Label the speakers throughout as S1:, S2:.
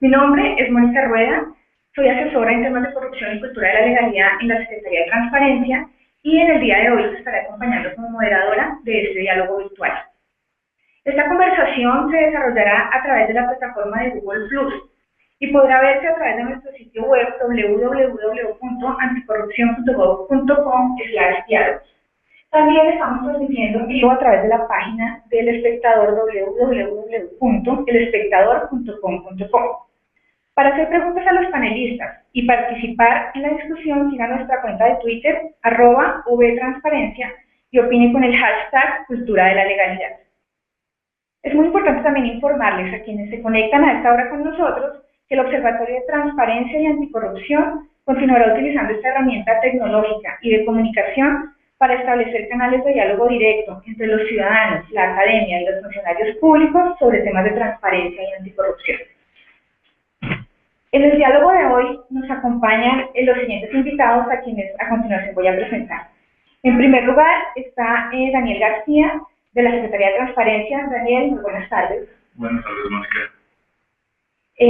S1: Mi nombre es Mónica Rueda, soy asesora en temas de corrupción y cultura de la legalidad en la Secretaría de Transparencia y en el día de hoy los estaré acompañando como moderadora de este diálogo virtual. Esta conversación se desarrollará a través de la plataforma de Google Plus y podrá verse a través de nuestro sitio web www.anticorrupcion.gov.com/diálogos. También estamos transmitiendo en vivo a través de la página del espectador www.elespectador.com.co. Para hacer preguntas a los panelistas y participar en la discusión, siga nuestra cuenta de Twitter, @vtransparencia, y opine con el hashtag Cultura de la Legalidad. Es muy importante también informarles a quienes se conectan a esta hora con nosotros que el Observatorio de Transparencia y Anticorrupción continuará utilizando esta herramienta tecnológica y de comunicación para establecer canales de diálogo directo entre los ciudadanos, la academia y los funcionarios públicos sobre temas de transparencia y anticorrupción. En el diálogo de hoy nos acompañan los siguientes invitados a quienes a continuación voy a presentar. En primer lugar está Daniel García, de la Secretaría de Transparencia. Daniel, muy buenas tardes.
S2: Buenas tardes, Mónica.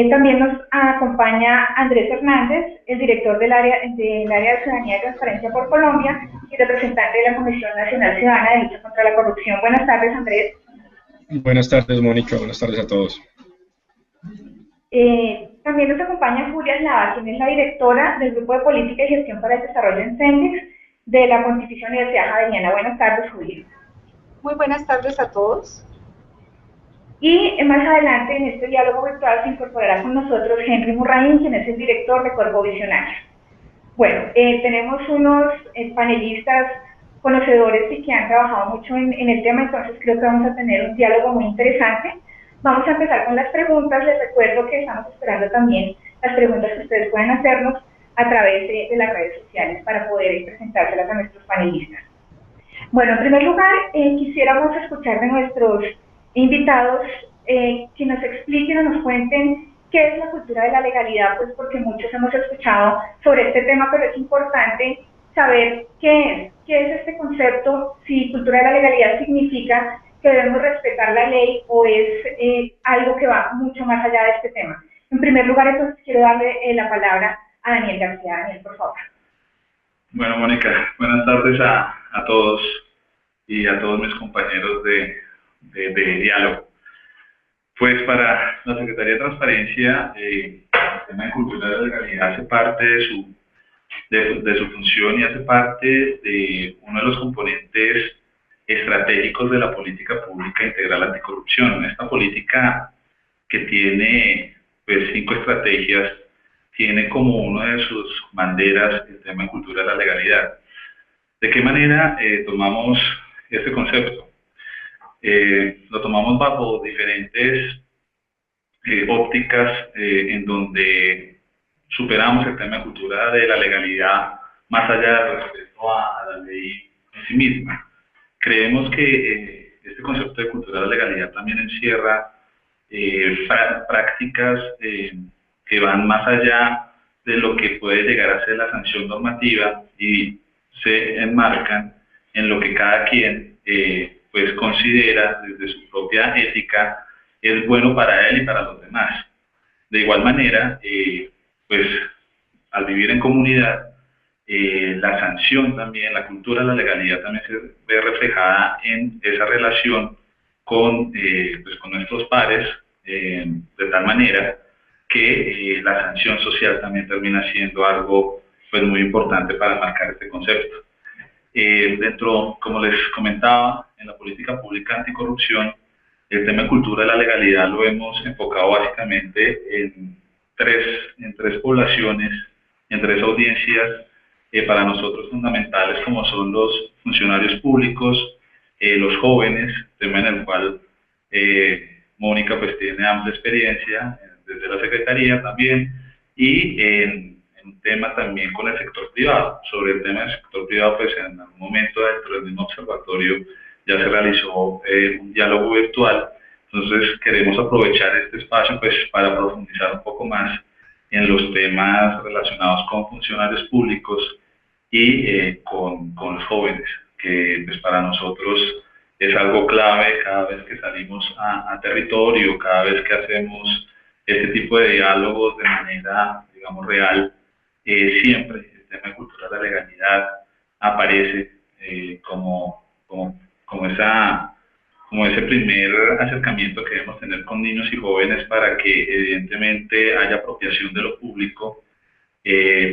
S1: También nos acompaña Andrés Hernández, el director del área de Ciudadanía y Transparencia por Colombia y representante de la Comisión Nacional Ciudadana de Lucha contra la Corrupción. Buenas tardes, Andrés.
S3: Buenas tardes, Mónica. Buenas tardes a todos.
S1: También nos acompaña Julia Eslava, quien es la directora del Grupo de Política y Gestión para el Desarrollo en CENDEX de la Pontificia Universidad Javeriana. Buenas tardes, Julia.
S4: Muy buenas tardes a todos.
S1: Y más adelante en este diálogo virtual se incorporará con nosotros Henry Murraín, quien es el director de Cuerpo Visionario. Bueno, tenemos unos panelistas conocedores y que han trabajado mucho en el tema, entonces creo que vamos a tener un diálogo muy interesante. Vamos a empezar con las preguntas. Les recuerdo que estamos esperando también las preguntas que ustedes pueden hacernos a través de las redes sociales para poder presentárselas a nuestros panelistas. Bueno, en primer lugar, quisiéramos escuchar de nuestros invitados que nos expliquen o nos cuenten qué es la cultura de la legalidad, pues porque muchos hemos escuchado sobre este tema, pero es importante saber qué es este concepto, si cultura de la legalidad significa que debemos respetar la ley o es algo que va mucho más allá de este tema. En primer lugar, entonces, quiero darle la palabra a Daniel García. Daniel, por favor.
S2: Bueno, Mónica, buenas tardes a todos y a todos mis compañeros de diálogo. Pues para la Secretaría de Transparencia, el tema de cultura de la legalidad hace parte de su función y hace parte de uno de los componentes estratégicos de la política pública integral anticorrupción. Esta política, que tiene pues 5 estrategias, tiene como una de sus banderas el tema de cultura de la legalidad. ¿De qué manera tomamos este concepto? Lo tomamos bajo diferentes ópticas en donde superamos el tema de cultura de la legalidad más allá del respeto a la ley en sí misma. Creemos que este concepto de cultura de la legalidad también encierra prácticas que van más allá de lo que puede llegar a ser la sanción normativa y se enmarcan en lo que cada quien pues considera desde su propia ética es bueno para él y para los demás. De igual manera, pues al vivir en comunidad, la sanción también, la cultura de la legalidad también se ve reflejada en esa relación con nuestros pares, de tal manera que la sanción social también termina siendo algo pues muy importante para marcar este concepto. Dentro, como les comentaba, en la política pública anticorrupción, el tema de cultura de la legalidad lo hemos enfocado básicamente en tres poblaciones, en 3 audiencias para nosotros fundamentales, como son los funcionarios públicos, los jóvenes, tema en el cual Mónica pues tiene amplia experiencia desde la Secretaría también, y en un tema también con el sector privado. Sobre el tema del sector privado, pues en algún momento dentro del mismo observatorio ya se realizó un diálogo virtual. Entonces queremos aprovechar este espacio pues para profundizar un poco más en los temas relacionados con funcionarios públicos y con los jóvenes, que pues para nosotros es algo clave cada vez que salimos a territorio, cada vez que hacemos este tipo de diálogos de manera, digamos, real. Siempre el tema de cultura de la legalidad aparece como ese primer acercamiento que debemos tener con niños y jóvenes para que evidentemente haya apropiación de lo público,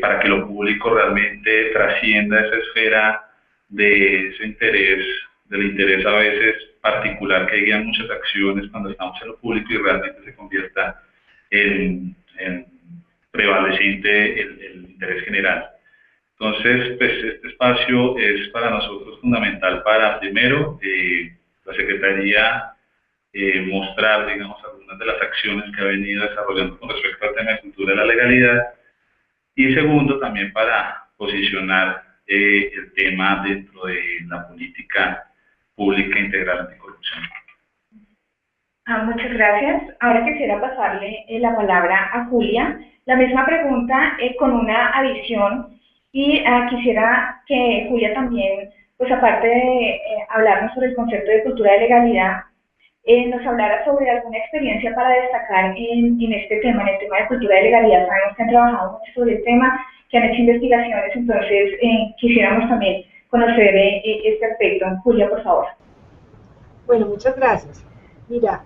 S2: para que lo público realmente trascienda esa esfera de ese interés, del interés a veces particular que guía muchas acciones cuando estamos en lo público y realmente se convierta en prevaleciente el interés general. Entonces, pues este espacio es para nosotros fundamental para, primero, la Secretaría mostrar, digamos, algunas de las acciones que ha venido desarrollando con respecto al tema de cultura de la legalidad, y segundo, también para posicionar el tema dentro de la política pública integral anticorrupción.
S1: Muchas gracias. Ahora quisiera pasarle la palabra a Julia. La misma pregunta con una adición, y quisiera que Julia también, pues aparte de hablarnos sobre el concepto de cultura de legalidad, nos hablara sobre alguna experiencia para destacar en este tema, en el tema de cultura de legalidad. Sabemos que han trabajado mucho sobre el tema, que han hecho investigaciones, entonces quisiéramos también conocer este aspecto. Julia, por favor.
S4: Bueno, muchas gracias. Mira,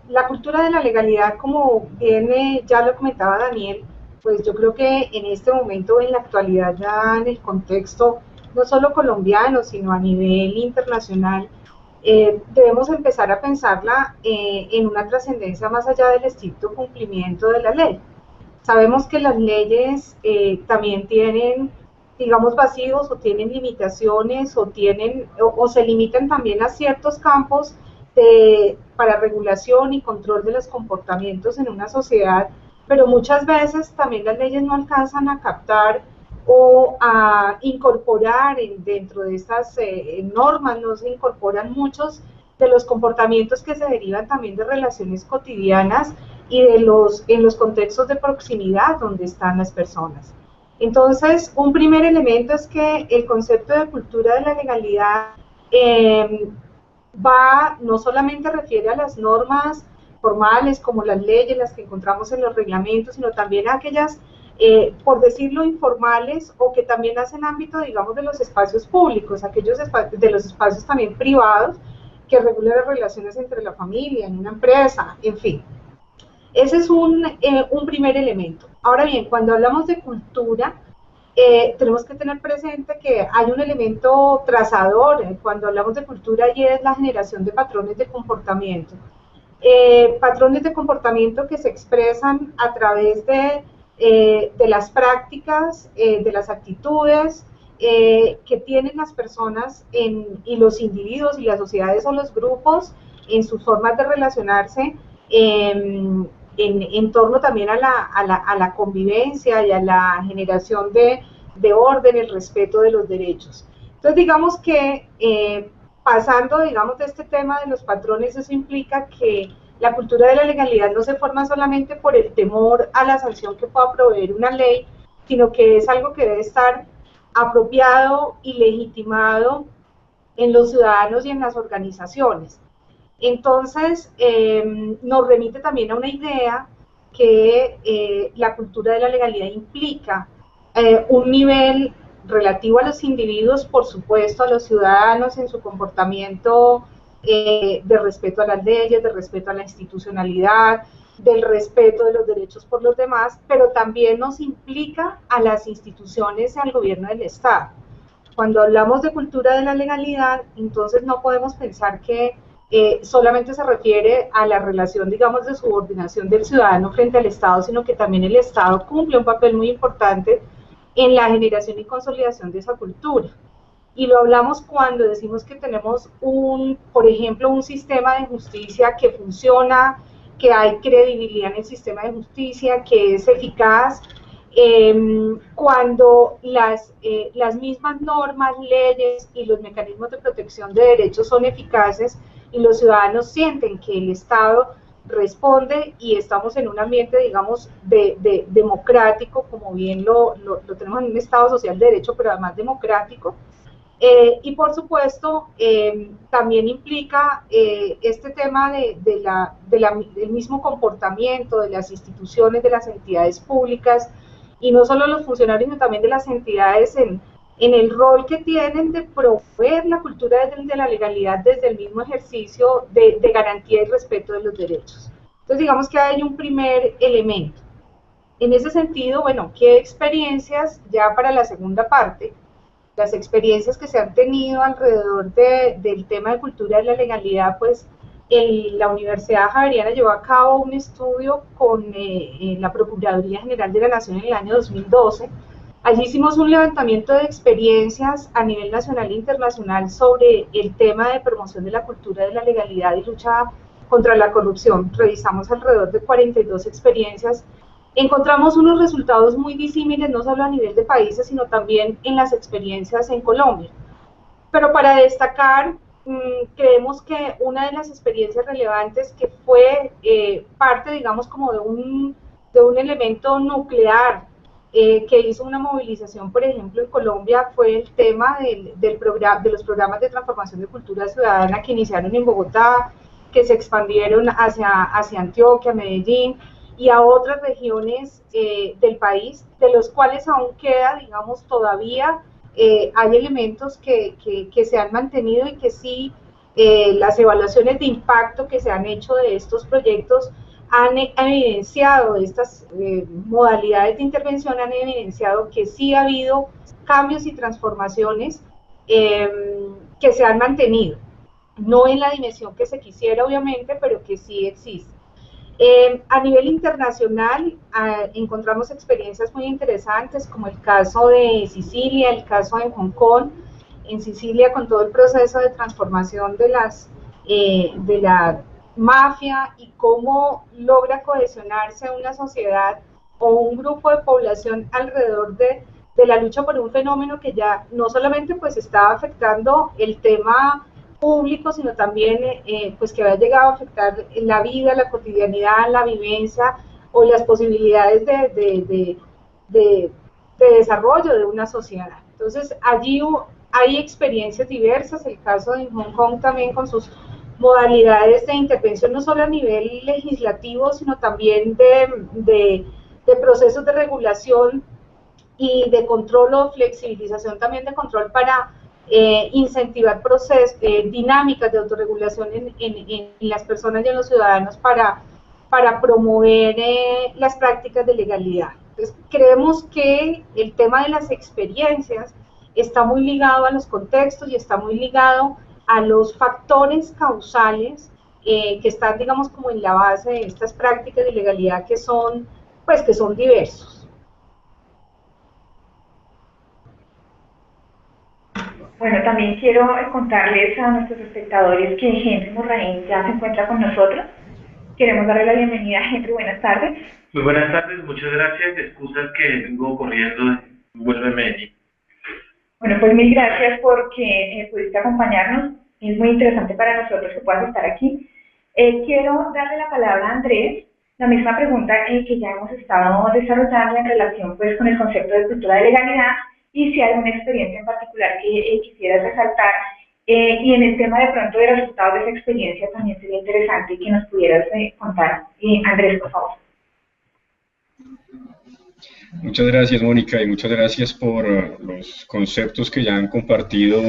S4: la cultura de la legalidad, como bien ya lo comentaba Daniel, pues yo creo que en este momento, en la actualidad, ya en el contexto no solo colombiano, sino a nivel internacional, debemos empezar a pensarla en una trascendencia más allá del estricto cumplimiento de la ley. Sabemos que las leyes también tienen, digamos, vacíos o tienen limitaciones o se limitan también a ciertos campos para regulación y control de los comportamientos en una sociedad, pero muchas veces también las leyes no alcanzan a captar o a incorporar dentro de estas normas, no se incorporan muchos de los comportamientos que se derivan también de relaciones cotidianas y en los contextos de proximidad donde están las personas. Entonces, un primer elemento es que el concepto de cultura de la legalidad no solamente refiere a las normas formales como las leyes, las que encontramos en los reglamentos, sino también a aquellas, por decirlo, informales, o que también hacen ámbito, digamos, de los espacios públicos, de los espacios también privados, que regulan las relaciones entre la familia, en una empresa, en fin. Ese es un primer elemento. Ahora bien, cuando hablamos de cultura, tenemos que tener presente que hay un elemento trazador cuando hablamos de cultura, y es la generación de patrones de comportamiento. Patrones de comportamiento que se expresan a través de las prácticas, de las actitudes que tienen las personas y los individuos y las sociedades o los grupos en sus formas de relacionarse en torno también a la convivencia y a la generación de orden, el respeto de los derechos. Entonces, digamos que pasando, digamos, de este tema de los patrones, eso implica que la cultura de la legalidad no se forma solamente por el temor a la sanción que pueda proveer una ley, sino que es algo que debe estar apropiado y legitimado en los ciudadanos y en las organizaciones. Entonces, nos remite también a una idea que la cultura de la legalidad implica un nivel relativo a los individuos, por supuesto, a los ciudadanos en su comportamiento de respeto a las leyes, de respeto a la institucionalidad, del respeto de los derechos por los demás, pero también nos implica a las instituciones y al gobierno del Estado. Cuando hablamos de cultura de la legalidad, entonces no podemos pensar que solamente se refiere a la relación, digamos, de subordinación del ciudadano frente al Estado, sino que también el Estado cumple un papel muy importante en la generación y consolidación de esa cultura. Y lo hablamos cuando decimos que tenemos por ejemplo, un sistema de justicia que funciona, que hay credibilidad en el sistema de justicia, que es eficaz, cuando las mismas normas, leyes y los mecanismos de protección de derechos son eficaces y los ciudadanos sienten que el Estado responde y estamos en un ambiente, digamos, democrático, como bien lo tenemos en un Estado social de derecho, pero además democrático. Y por supuesto, también implica este tema del mismo comportamiento de las instituciones, de las entidades públicas, y no solo los funcionarios, sino también de las entidades en el rol que tienen de promover la cultura de la legalidad desde el mismo ejercicio de garantía y respeto de los derechos. Entonces, digamos que hay un primer elemento. En ese sentido, bueno, ¿qué experiencias ya para la segunda parte? Las experiencias que se han tenido alrededor del tema de cultura de la legalidad, pues la Universidad Javeriana llevó a cabo un estudio con la Procuraduría General de la Nación en el año 2012. Allí hicimos un levantamiento de experiencias a nivel nacional e internacional sobre el tema de promoción de la cultura de la legalidad y lucha contra la corrupción. Revisamos alrededor de 42 experiencias. Encontramos unos resultados muy disímiles, no solo a nivel de países, sino también en las experiencias en Colombia. Pero para destacar, creemos que una de las experiencias relevantes que fue parte, digamos, como de un elemento nuclear que hizo una movilización, por ejemplo, en Colombia, fue el tema de los programas de transformación de cultura ciudadana que iniciaron en Bogotá, que se expandieron hacia Antioquia, Medellín, y a otras regiones del país, de los cuales aún queda, digamos, todavía hay elementos que se han mantenido y que sí, las evaluaciones de impacto que se han hecho de estos proyectos han evidenciado, estas modalidades de intervención han evidenciado que sí ha habido cambios y transformaciones que se han mantenido, no en la dimensión que se quisiera obviamente, pero que sí existen. A nivel internacional encontramos experiencias muy interesantes como el caso de Sicilia, el caso de Hong Kong, en Sicilia con todo el proceso de transformación de la mafia y cómo logra cohesionarse una sociedad o un grupo de población alrededor de la lucha por un fenómeno que ya no solamente pues estaba afectando el tema público, sino también pues que había llegado a afectar la vida, la cotidianidad, la vivencia o las posibilidades de desarrollo de una sociedad. Entonces allí hay experiencias diversas, el caso de Hong Kong también con sus modalidades de intervención no solo a nivel legislativo, sino también de procesos de regulación y de control o flexibilización también de control para incentivar dinámicas de autorregulación en las personas y en los ciudadanos para promover las prácticas de legalidad. Entonces, creemos que el tema de las experiencias está muy ligado a los contextos y está muy ligado a los factores causales que están, digamos, como en la base de estas prácticas de legalidad que son diversos.
S1: Bueno, también quiero contarles a nuestros espectadores que Henry Murraín ya se encuentra con nosotros. Queremos darle la bienvenida a Henry. Buenas tardes.
S5: Muy buenas tardes, muchas gracias. Excusas que vengo corriendo, vuelvo a Medellín.
S1: Bueno, pues mil gracias porque pudiste acompañarnos. Es muy interesante para nosotros que puedas estar aquí. Quiero darle la palabra a Andrés. La misma pregunta que ya hemos estado desarrollando en relación pues con el concepto de cultura de legalidad y si hay una experiencia en particular que quisieras resaltar y en el tema de pronto de resultados de esa experiencia también sería interesante que nos pudieras contar. Andrés, por favor.
S3: Muchas gracias, Mónica, y muchas gracias por los conceptos que ya han compartido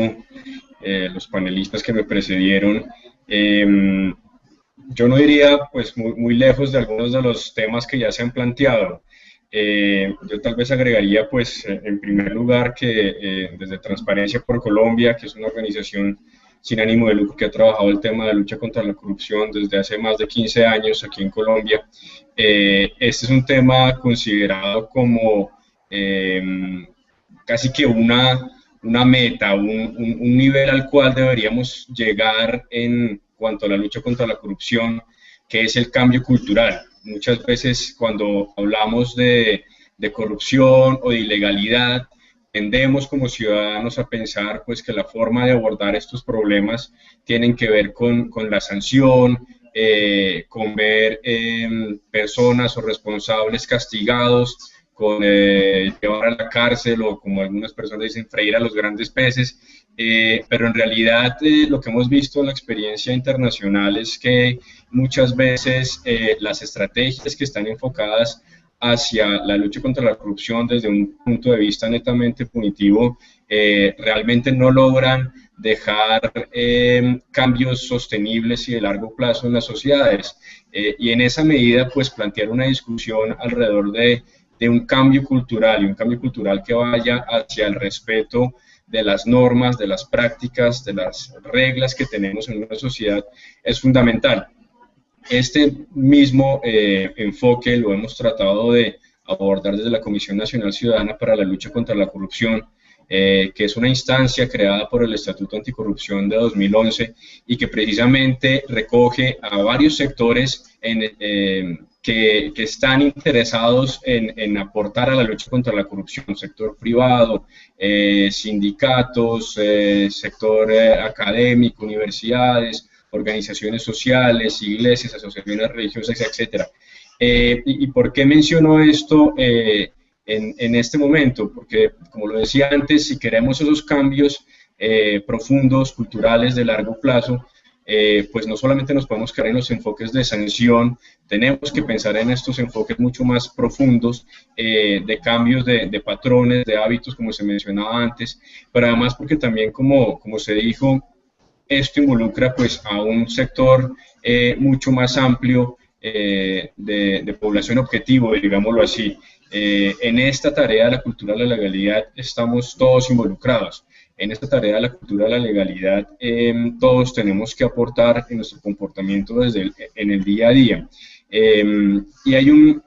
S3: los panelistas que me precedieron. Yo no iría pues muy lejos de algunos de los temas que ya se han planteado. Yo tal vez agregaría pues en primer lugar que desde Transparencia por Colombia, que es una organización sin ánimo de lucro que ha trabajado el tema de lucha contra la corrupción desde hace más de 15 años aquí en Colombia, este es un tema considerado como casi que una meta, un nivel al cual deberíamos llegar en cuanto a la lucha contra la corrupción, que es el cambio cultural. Muchas veces cuando hablamos de corrupción o de ilegalidad, tendemos como ciudadanos a pensar pues que la forma de abordar estos problemas tienen que ver con la sanción, con ver personas o responsables castigados, con llevar a la cárcel o como algunas personas dicen, freír a los grandes peces, pero en realidad lo que hemos visto en la experiencia internacional es que muchas veces las estrategias que están enfocadas hacia la lucha contra la corrupción desde un punto de vista netamente punitivo realmente no logran dejar cambios sostenibles y de largo plazo en las sociedades. Y en esa medida, pues plantear una discusión alrededor de un cambio cultural, y un cambio cultural que vaya hacia el respeto de las normas, de las prácticas, de las reglas que tenemos en una sociedad es fundamental. Este mismo enfoque lo hemos tratado de abordar desde la Comisión Nacional Ciudadana para la Lucha contra la Corrupción, que es una instancia creada por el Estatuto Anticorrupción de 2011 y que precisamente recoge a varios sectores que están interesados en aportar a la lucha contra la corrupción: sector privado, sindicatos, sector académico, universidades, organizaciones sociales, iglesias, asociaciones religiosas, etcétera. ¿Y por qué menciono esto en este momento? Porque, como lo decía antes, si queremos esos cambios profundos, culturales, de largo plazo, pues no solamente nos podemos quedar en los enfoques de sanción, tenemos que pensar en estos enfoques mucho más profundos de cambios de patrones, de hábitos, como se mencionaba antes, pero además porque también, como se dijo, esto involucra pues a un sector mucho más amplio de población objetivo, digámoslo así. En esta tarea de la cultura de la legalidad estamos todos involucrados. En esta tarea de la cultura de la legalidad todos tenemos que aportar en nuestro comportamiento en el día a día. Y hay un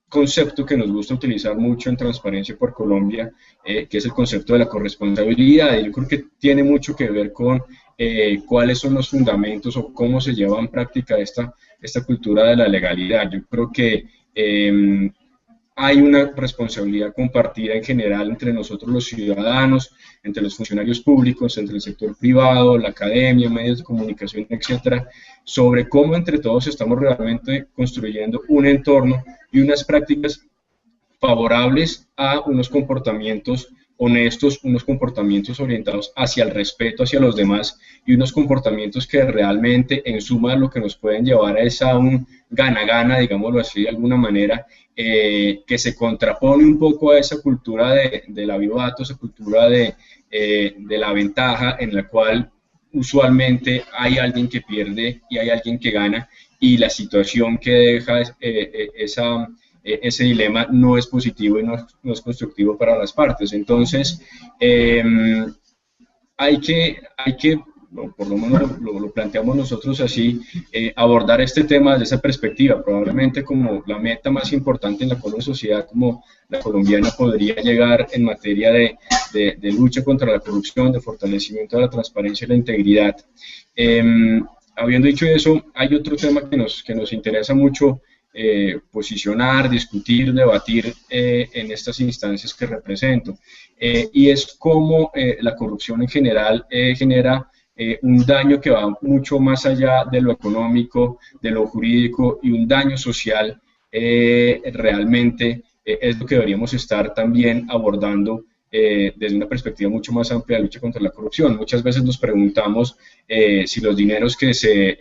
S3: concepto que nos gusta utilizar mucho en Transparencia por Colombia, que es el concepto de la corresponsabilidad, y yo creo que tiene mucho que ver con cuáles son los fundamentos o cómo se lleva en práctica esta cultura de la legalidad. Yo creo que hay una responsabilidad compartida en general entre nosotros los ciudadanos, entre los funcionarios públicos, entre el sector privado, la academia, medios de comunicación, etcétera, sobre cómo entre todos estamos realmente construyendo un entorno y unas prácticas favorables a unos comportamientos honestos, unos comportamientos orientados hacia el respeto hacia los demás y unos comportamientos que realmente en suma lo que nos pueden llevar es a un gana-gana, digámoslo así de alguna manera, que se contrapone un poco a esa cultura del avivato, esa cultura de la ventaja en la cual usualmente hay alguien que pierde y hay alguien que gana, y la situación que deja ese dilema no es positivo y no es constructivo para las partes. Entonces, hay que por lo menos lo planteamos nosotros así, abordar este tema desde esa perspectiva. Probablemente como la meta más importante en la cual una sociedad como la colombiana podría llegar en materia de lucha contra la corrupción, de fortalecimiento de la transparencia y la integridad. Habiendo dicho eso, hay otro tema que nos interesa mucho posicionar, discutir, debatir en estas instancias que represento, y es cómo la corrupción en general genera un daño que va mucho más allá de lo económico, de lo jurídico, y un daño social realmente es lo que deberíamos estar también abordando desde una perspectiva mucho más amplia de lucha contra la corrupción. Muchas veces nos preguntamos si los dineros que se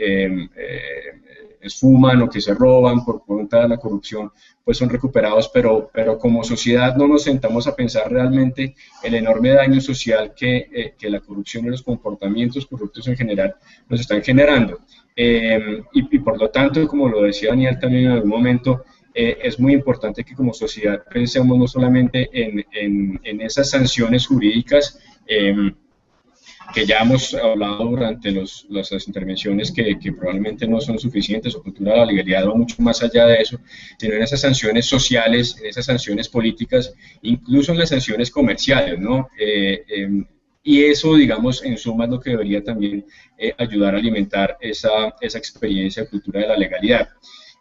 S3: esfuman o que se roban por cuenta de la corrupción pues son recuperados, pero como sociedad no nos sentamos a pensar realmente el enorme daño social que la corrupción y los comportamientos corruptos en general nos están generando. Y por lo tanto, como lo decía Daniel también en algún momento, es muy importante que como sociedad pensemos no solamente en esas sanciones jurídicas que ya hemos hablado durante las intervenciones, que probablemente no son suficientes, o cultura de la legalidad va mucho más allá de eso, sino en esas sanciones sociales, en esas sanciones políticas, incluso en las sanciones comerciales, ¿no? Y eso, digamos, en suma es lo que debería también ayudar a alimentar esa experiencia de cultura de la legalidad.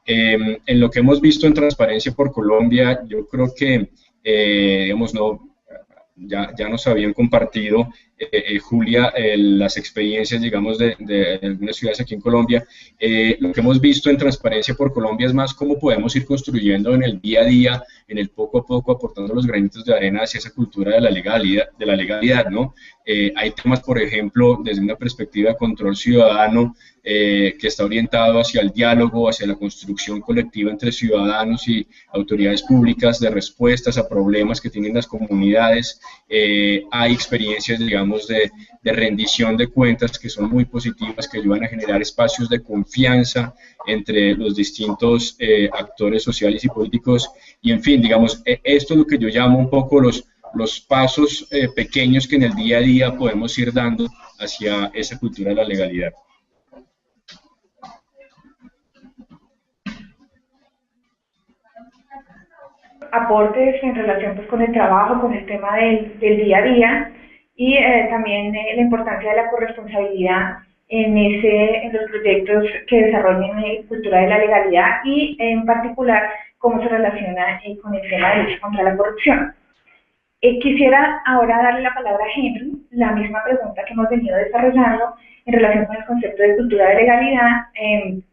S3: En lo que hemos visto en Transparencia por Colombia, yo creo que, digamos, ya nos habían compartido Julia, las experiencias, digamos, de algunas ciudades aquí en Colombia. Lo que hemos visto en Transparencia por Colombia es más cómo podemos ir construyendo en el día a día, en el poco a poco, aportando los granitos de arena hacia esa cultura de la legalidad, ¿no? Hay temas, por ejemplo, desde una perspectiva de control ciudadano, que está orientado hacia el diálogo, hacia la construcción colectiva entre ciudadanos y autoridades públicas de respuestas a problemas que tienen las comunidades. Hay experiencias, digamos, de rendición de cuentas que son muy positivas, que ayudan a generar espacios de confianza entre los distintos actores sociales y políticos. Y, en fin, digamos, esto es lo que yo llamo un poco los pasos pequeños que en el día a día podemos ir dando hacia esa cultura de la legalidad.
S1: Aportes en relación pues, con el trabajo, con el tema del día a día y también la importancia de la corresponsabilidad en los proyectos que desarrollen cultura de la legalidad y en particular cómo se relaciona con el tema de lucha contra la corrupción. Quisiera ahora darle la palabra a Henry, la misma pregunta que hemos venido desarrollando en relación con el concepto de cultura de legalidad,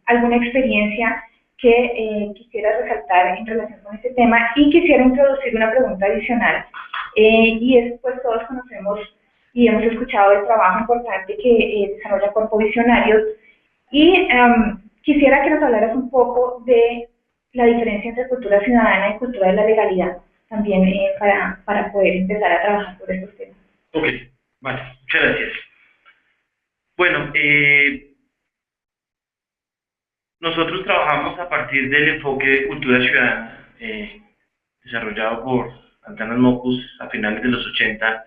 S1: alguna experiencia que quisiera resaltar en relación con este tema y quisiera introducir una pregunta adicional y es pues todos conocemos y hemos escuchado el trabajo importante que desarrolla Cuerpo Visionarios y quisiera que nos hablaras un poco de la diferencia entre cultura ciudadana y cultura de la legalidad también para poder empezar a trabajar sobre estos temas.
S5: Ok, vale, muchas gracias. Bueno, nosotros trabajamos a partir del enfoque de cultura ciudadana desarrollado por Antanas Mockus a finales de los 80,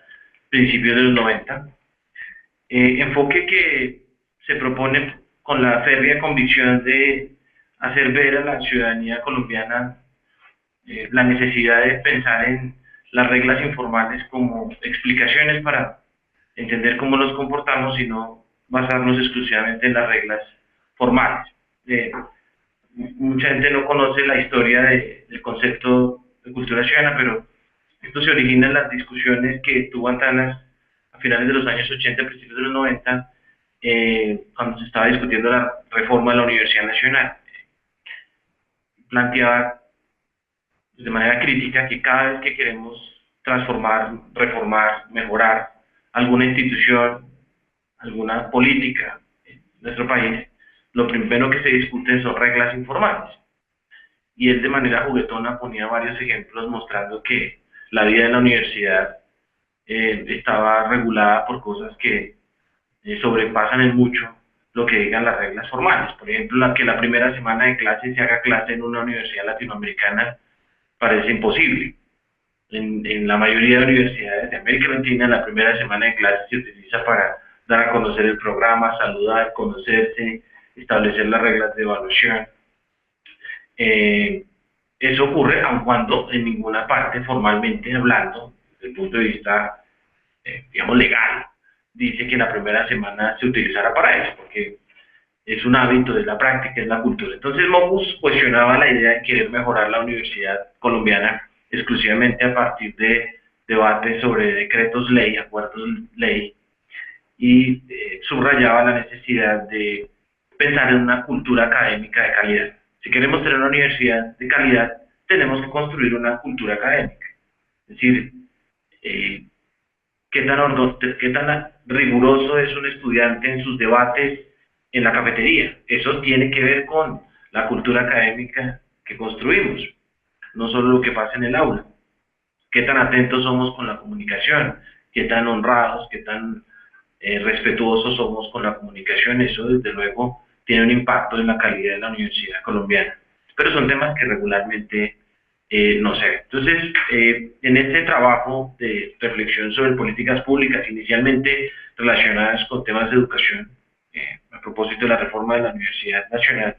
S5: principios de los 90. Enfoque que se propone con la férrea convicción de hacer ver a la ciudadanía colombiana la necesidad de pensar en las reglas informales como explicaciones para entender cómo nos comportamos y no basarnos exclusivamente en las reglas formales. Mucha gente no conoce la historia del concepto de cultura ciudadana, pero esto se origina en las discusiones que tuvo Antanas a finales de los años 80, principios de los 90, cuando se estaba discutiendo la reforma de la Universidad Nacional. Planteaba de manera crítica que cada vez que queremos transformar, reformar, mejorar alguna institución, alguna política en nuestro país, lo primero que se discute son reglas informales. Y él de manera juguetona ponía varios ejemplos mostrando que la vida en la universidad estaba regulada por cosas que sobrepasan en mucho lo que digan las reglas formales. Por ejemplo, que la primera semana de clase se haga clase en una universidad latinoamericana parece imposible. En la mayoría de universidades de América Latina, la primera semana de clase se utiliza para dar a conocer el programa, saludar, conocerse, establecer las reglas de evaluación. Eso ocurre aun cuando en ninguna parte, formalmente hablando, desde el punto de vista, digamos, legal, dice que la primera semana se utilizará para eso, porque es un hábito, es la práctica, es la cultura. Entonces Mockus cuestionaba la idea de querer mejorar la universidad colombiana exclusivamente a partir de debates sobre decretos ley, acuerdos ley, y subrayaba la necesidad de pensar en una cultura académica de calidad. Si queremos tener una universidad de calidad, tenemos que construir una cultura académica. Es decir, qué tan riguroso es un estudiante en sus debates en la cafetería. Eso tiene que ver con la cultura académica que construimos, no solo lo que pasa en el aula. Qué tan atentos somos con la comunicación, qué tan honrados, qué tan respetuosos somos con la comunicación. Eso desde luego tiene un impacto en la calidad de la universidad colombiana. Pero son temas que regularmente no se ven. Entonces, en este trabajo de reflexión sobre políticas públicas, inicialmente relacionadas con temas de educación, a propósito de la reforma de la Universidad Nacional,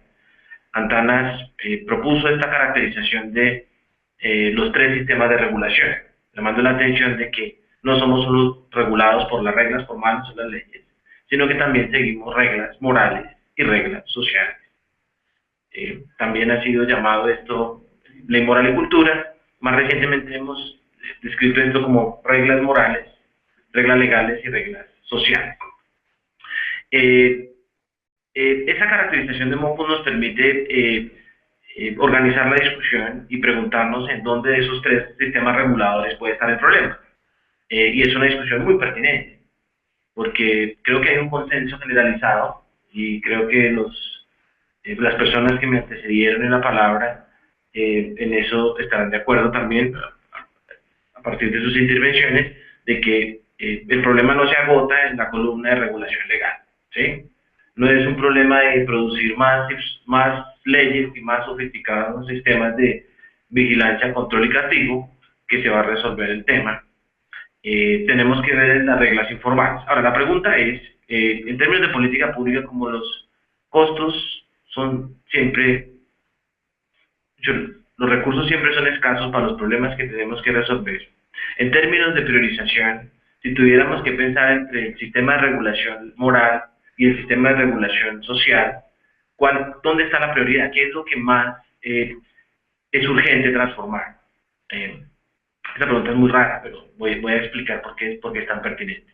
S5: Antanas propuso esta caracterización de los tres sistemas de regulación, llamando la atención de que no somos solo regulados por las reglas formales o las leyes, sino que también seguimos reglas morales y reglas sociales. También ha sido llamado esto ley moral y cultura. Más recientemente hemos descrito esto como reglas morales reglas legales y reglas sociales. Esa caracterización de MOPUS nos permite organizar la discusión y preguntarnos en dónde de esos tres sistemas reguladores puede estar el problema. Y es una discusión muy pertinente, porque creo que hay un consenso generalizado y creo que las personas que me antecedieron en la palabra en eso estarán de acuerdo también a partir de sus intervenciones, de que el problema no se agota en la columna de regulación legal, ¿sí? No es un problema de producir más leyes y más sofisticados sistemas de vigilancia, control y castigo que se va a resolver el tema. Tenemos que ver las reglas informales. Ahora, la pregunta es, en términos de política pública, como los costos son siempre, los recursos siempre son escasos para los problemas que tenemos que resolver. En términos de priorización, si tuviéramos que pensar entre el sistema de regulación moral y el sistema de regulación social, ¿dónde está la prioridad? ¿Qué es lo que más es urgente transformar? Esa pregunta es muy rara, pero voy a explicar por qué es tan pertinente.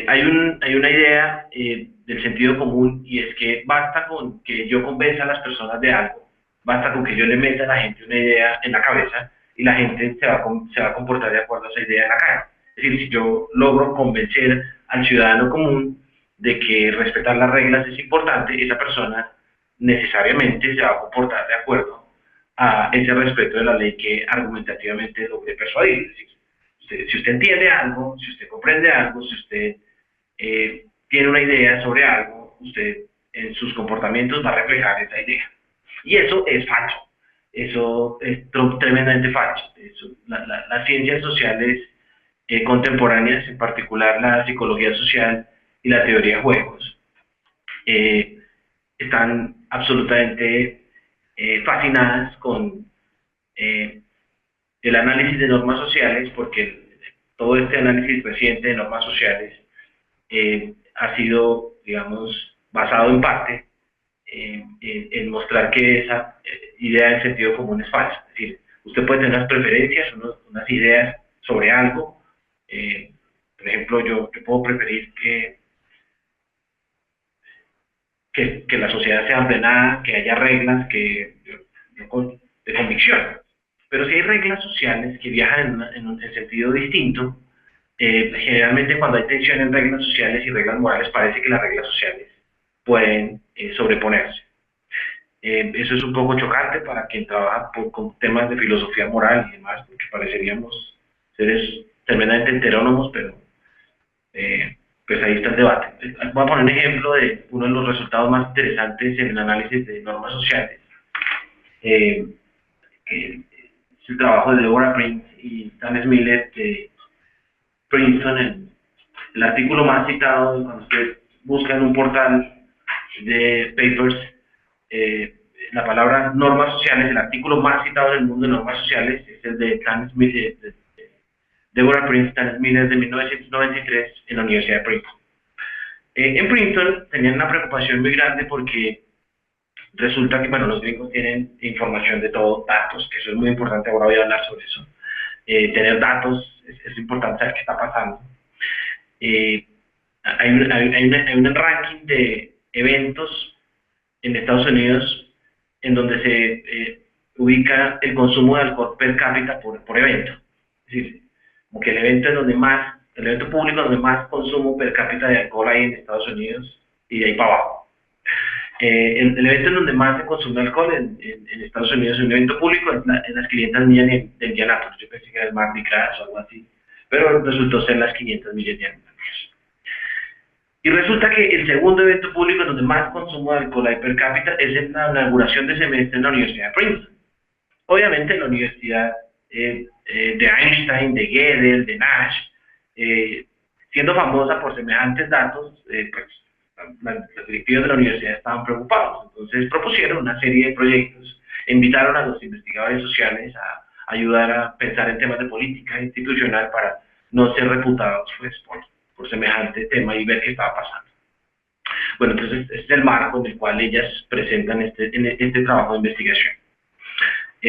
S5: Hay una idea del sentido común, y es que basta con que yo convenza a las personas de algo, basta con que yo le meta a la gente una idea en la cabeza y la gente se va a comportar de acuerdo a esa idea en la cara. Es decir, si yo logro convencer al ciudadano común de que respetar las reglas es importante, esa persona necesariamente se va a comportar de acuerdo a ese respeto de la ley que argumentativamente logré persuadir. Es decir, si usted entiende algo, si usted comprende algo, si usted tiene una idea sobre algo, usted en sus comportamientos va a reflejar esa idea. Y eso es falso. Eso es tremendamente falso. Las ciencias sociales contemporáneas, en particular la psicología social y la teoría de juegos, están absolutamente fascinadas con el análisis de normas sociales, porque todo este análisis reciente de normas sociales ha sido, digamos, basado en parte en mostrar que esa idea del sentido común es falsa. Es decir, usted puede tener unas preferencias, unas ideas sobre algo. Por ejemplo, yo puedo preferir que la sociedad sea ordenada, que haya reglas de convicción. Pero si hay reglas sociales que viajan en sentido distinto, generalmente cuando hay tensión en reglas sociales y reglas morales, parece que las reglas sociales pueden sobreponerse. Eso es un poco chocante para quien trabaja con temas de filosofía moral y demás, porque pareceríamos seres tremendamente heterónomos, pero pues ahí está el debate. Voy a poner un ejemplo de uno de los resultados más interesantes en el análisis de normas sociales. Es el trabajo de Deborah Prince y Dan Miller de Princeton. El artículo más citado, cuando usted busca en un portal de papers la palabra normas sociales, el artículo más citado del mundo de normas sociales es el de Deborah Prince, Dan Miller, de 1993 en la Universidad de Princeton. En Princeton tenían una preocupación muy grande porque resulta que, bueno, los gringos tienen información de todo, datos, que eso es muy importante, ahora voy a hablar sobre eso. Tener datos es importante, saber qué está pasando. Hay un ranking de eventos en Estados Unidos en donde se ubica el consumo de alcohol per cápita por evento. Es decir, como que el evento público donde más consumo per cápita de alcohol hay en Estados Unidos, y de ahí para abajo. El evento en donde más se consume alcohol en Estados Unidos es un evento público en las 500 millas de Indianápolis. Yo pensé que era el Mardi Gras o algo así, pero resultó ser las 500 millas de Indianápolis. Y resulta que el segundo evento público en donde más consumo de alcohol hay per cápita es en la inauguración de semestre en la Universidad de Princeton. Obviamente la Universidad de Einstein, de Gödel, de Nash, siendo famosa por semejantes datos, pues los directivos de la universidad estaban preocupados. Entonces propusieron una serie de proyectos, invitaron a los investigadores sociales a ayudar a pensar en temas de política institucional para no ser reputados pues, por semejante tema y ver qué estaba pasando. Bueno, entonces este es el marco en el cual ellas presentan este trabajo de investigación.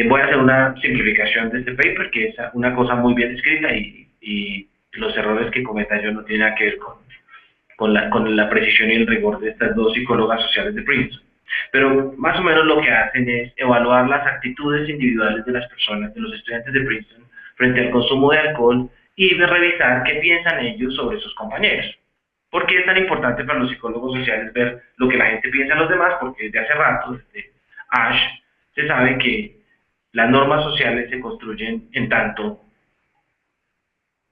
S5: Voy a hacer una simplificación de este paper, que es una cosa muy bien escrita y los errores que cometa yo no tienen nada que ver con la precisión y el rigor de estas dos psicólogas sociales de Princeton. Pero más o menos lo que hacen es evaluar las actitudes individuales de las personas, de los estudiantes de Princeton, frente al consumo de alcohol y de revisar qué piensan ellos sobre sus compañeros. ¿Por qué es tan importante para los psicólogos sociales ver lo que la gente piensa en los demás? Porque desde hace rato, desde Ash, se sabe que las normas sociales se construyen en tanto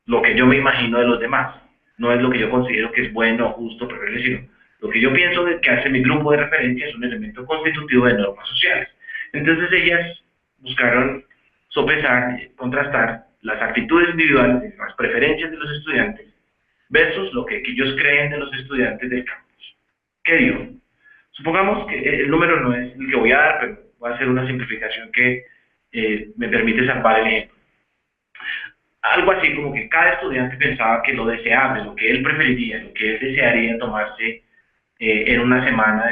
S5: lo que yo me imagino de los demás. No es lo que yo considero que es bueno o justo, preferible, sino lo que yo pienso de que hace mi grupo de referencia es un elemento constitutivo de normas sociales. Entonces ellas buscaron sopesar, contrastar las actitudes individuales, las preferencias de los estudiantes versus lo que ellos creen de los estudiantes del campus. ¿Qué digo? Supongamos que el número no es el que voy a dar, pero voy a hacer una simplificación que me permite salvar el ejemplo. Algo así como que cada estudiante pensaba que lo deseable, lo que él preferiría, lo que él desearía tomarse en una semana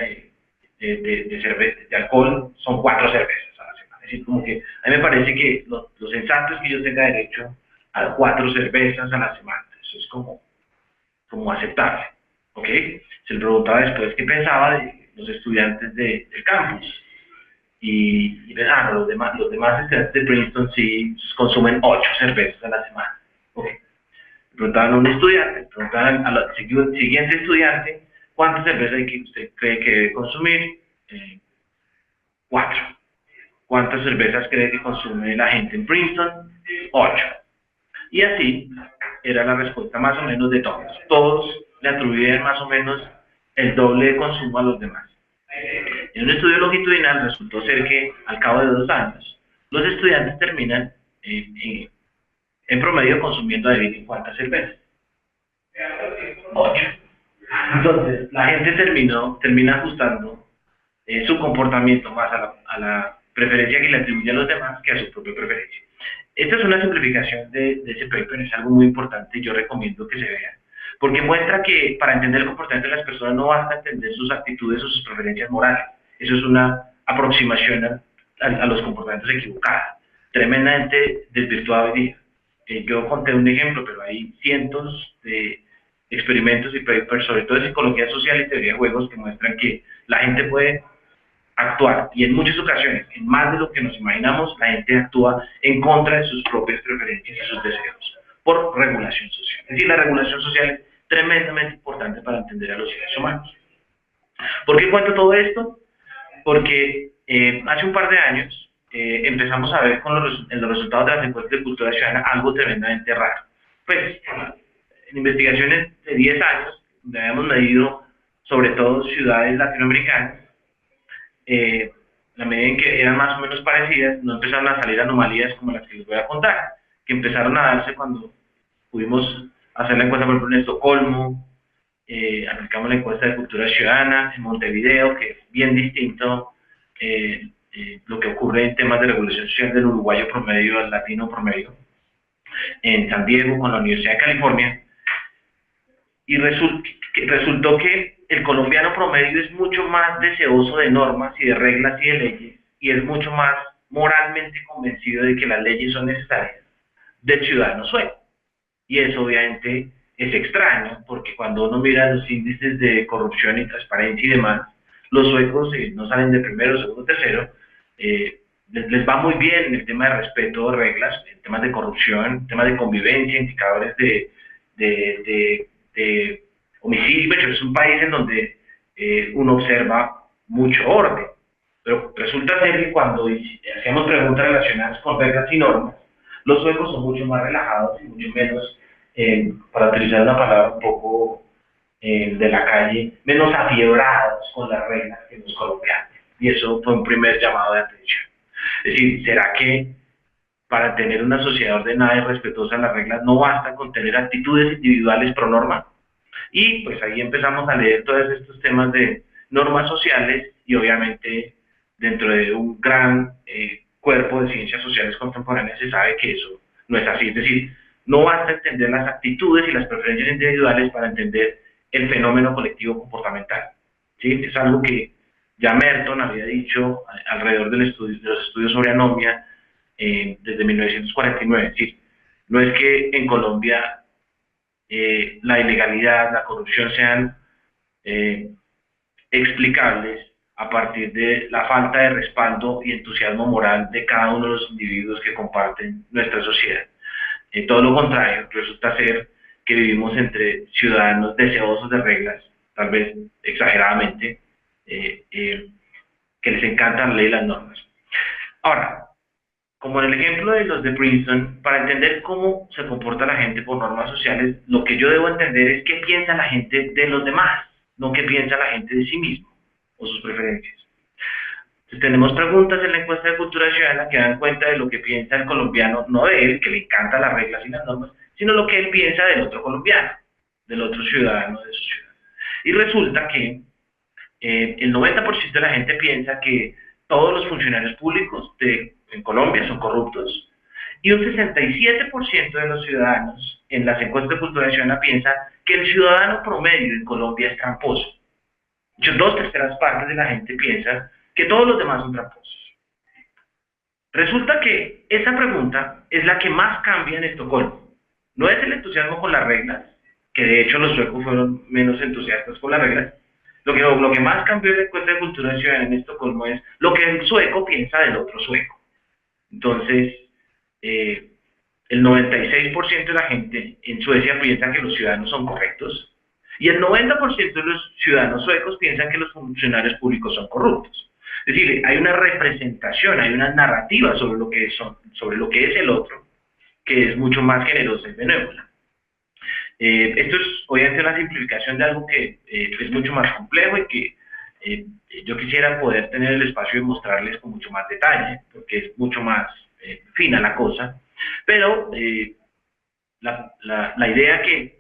S5: de alcohol son 4 cervezas a la semana. Es decir, como que a mí me parece que lo sensato es que yo tenga derecho a 4 cervezas a la semana. Eso es como aceptable, ¿ok? Se le preguntaba después qué pensaba de los estudiantes del campus. Y no, los demás estudiantes de Princeton sí consumen 8 cervezas a la semana. ¿Okay? Preguntaban a un estudiante, preguntaban al siguiente estudiante, ¿cuántas cervezas hay que usted cree que debe consumir? 4. ¿Cuántas cervezas cree que consume la gente en Princeton? 8. Y así era la respuesta más o menos de todos. Todos le atribuían más o menos el doble de consumo a los demás. En un estudio longitudinal resultó ser que al cabo de 2 años los estudiantes terminan en promedio consumiendo de ¿cuántas cervezas? 8. Entonces la gente termina ajustando su comportamiento más a la preferencia que le atribuye a los demás que a su propia preferencia. Esta es una simplificación de ese paper, es algo muy importante y yo recomiendo que se vea. Porque muestra que para entender el comportamiento de las personas no basta entender sus actitudes o sus preferencias morales. Eso es una aproximación a los comportamientos equivocada, tremendamente desvirtuada hoy día. Yo conté un ejemplo, pero hay cientos de experimentos y papers, sobre todo de psicología social y teoría de juegos, que muestran que la gente puede actuar, y en muchas ocasiones, en más de lo que nos imaginamos, la gente actúa en contra de sus propias preferencias y sus deseos, por regulación social. Es decir, la regulación social es tremendamente importante para entender a los seres humanos. ¿Por qué cuento todo esto? Porque hace un par de años empezamos a ver con los resultados de las encuestas de cultura ciudadana algo tremendamente raro. Pues, en investigaciones de 10 años, donde habíamos medido sobre todo ciudades latinoamericanas, la medida en que eran más o menos parecidas, no empezaron a salir anomalías como las que les voy a contar, que empezaron a darse cuando pudimos hacer la encuesta, por ejemplo, en Estocolmo, aplicamos la encuesta de cultura ciudadana en Montevideo, que es bien distinto lo que ocurre en temas de regulación social del uruguayo promedio al latino promedio, en San Diego con la Universidad de California, y resultó que el colombiano promedio es mucho más deseoso de normas y de reglas y de leyes, y es mucho más moralmente convencido de que las leyes son necesarias del ciudadano sueco. Y eso obviamente es extraño, porque cuando uno mira los índices de corrupción y transparencia y demás, los suecos no salen de primero, segundo, tercero, les va muy bien en el tema de respeto de reglas, en temas de corrupción, en temas de convivencia, indicadores de homicidio. Es un país en donde uno observa mucho orden, pero resulta ser que cuando hacemos preguntas relacionadas con reglas y normas, los suecos son mucho más relajados y mucho menos, para utilizar una palabra un poco de la calle, menos afiebrados con las reglas que los colombianos. Y eso fue un primer llamado de atención. Es decir, ¿será que para tener una sociedad ordenada y respetuosa de las reglas no basta con tener actitudes individuales pro norma? Y pues ahí empezamos a leer todos estos temas de normas sociales, y obviamente dentro de un gran cuerpo de ciencias sociales contemporáneas se sabe que eso no es así. Es decir, no basta entender las actitudes y las preferencias individuales para entender el fenómeno colectivo comportamental. ¿Sí? Es algo que ya Merton había dicho alrededor de los estudios sobre anomia desde 1949. Es decir, no es que en Colombia la ilegalidad, la corrupción sean explicables a partir de la falta de respaldo y entusiasmo moral de cada uno de los individuos que comparten nuestra sociedad. Todo lo contrario, resulta ser que vivimos entre ciudadanos deseosos de reglas, tal vez exageradamente, que les encantan la ley y las normas. Ahora, como en el ejemplo de los de Princeton, para entender cómo se comporta la gente por normas sociales, lo que yo debo entender es qué piensa la gente de los demás, no qué piensa la gente de sí mismo o sus preferencias. Entonces, tenemos preguntas en la encuesta de cultura ciudadana que dan cuenta de lo que piensa el colombiano, no de él, que le encantan las reglas y las normas, sino lo que él piensa del otro colombiano, del otro ciudadano de su ciudad. Y resulta que el 90% de la gente piensa que todos los funcionarios públicos en Colombia son corruptos, y un 67% de los ciudadanos en las encuestas de cultura ciudadana piensa que el ciudadano promedio en Colombia es tramposo. Dos terceras partes de la gente piensa que todos los demás son tramposos. Resulta que esa pregunta es la que más cambia en Estocolmo. No es el entusiasmo con las reglas, que de hecho los suecos fueron menos entusiastas con las reglas. Lo que más cambió en la encuesta de cultura ciudadana en Estocolmo es lo que el sueco piensa del otro sueco. Entonces, el 96% de la gente en Suecia piensa que los ciudadanos son correctos, y el 90% de los ciudadanos suecos piensan que los funcionarios públicos son corruptos. Es decir, hay una representación, hay una narrativa sobre lo que es el otro, que es mucho más generosa y benévola. Esto es obviamente una simplificación de algo que es mucho más complejo y que yo quisiera poder tener el espacio de mostrarles con mucho más detalle, porque es mucho más fina la cosa, pero la idea que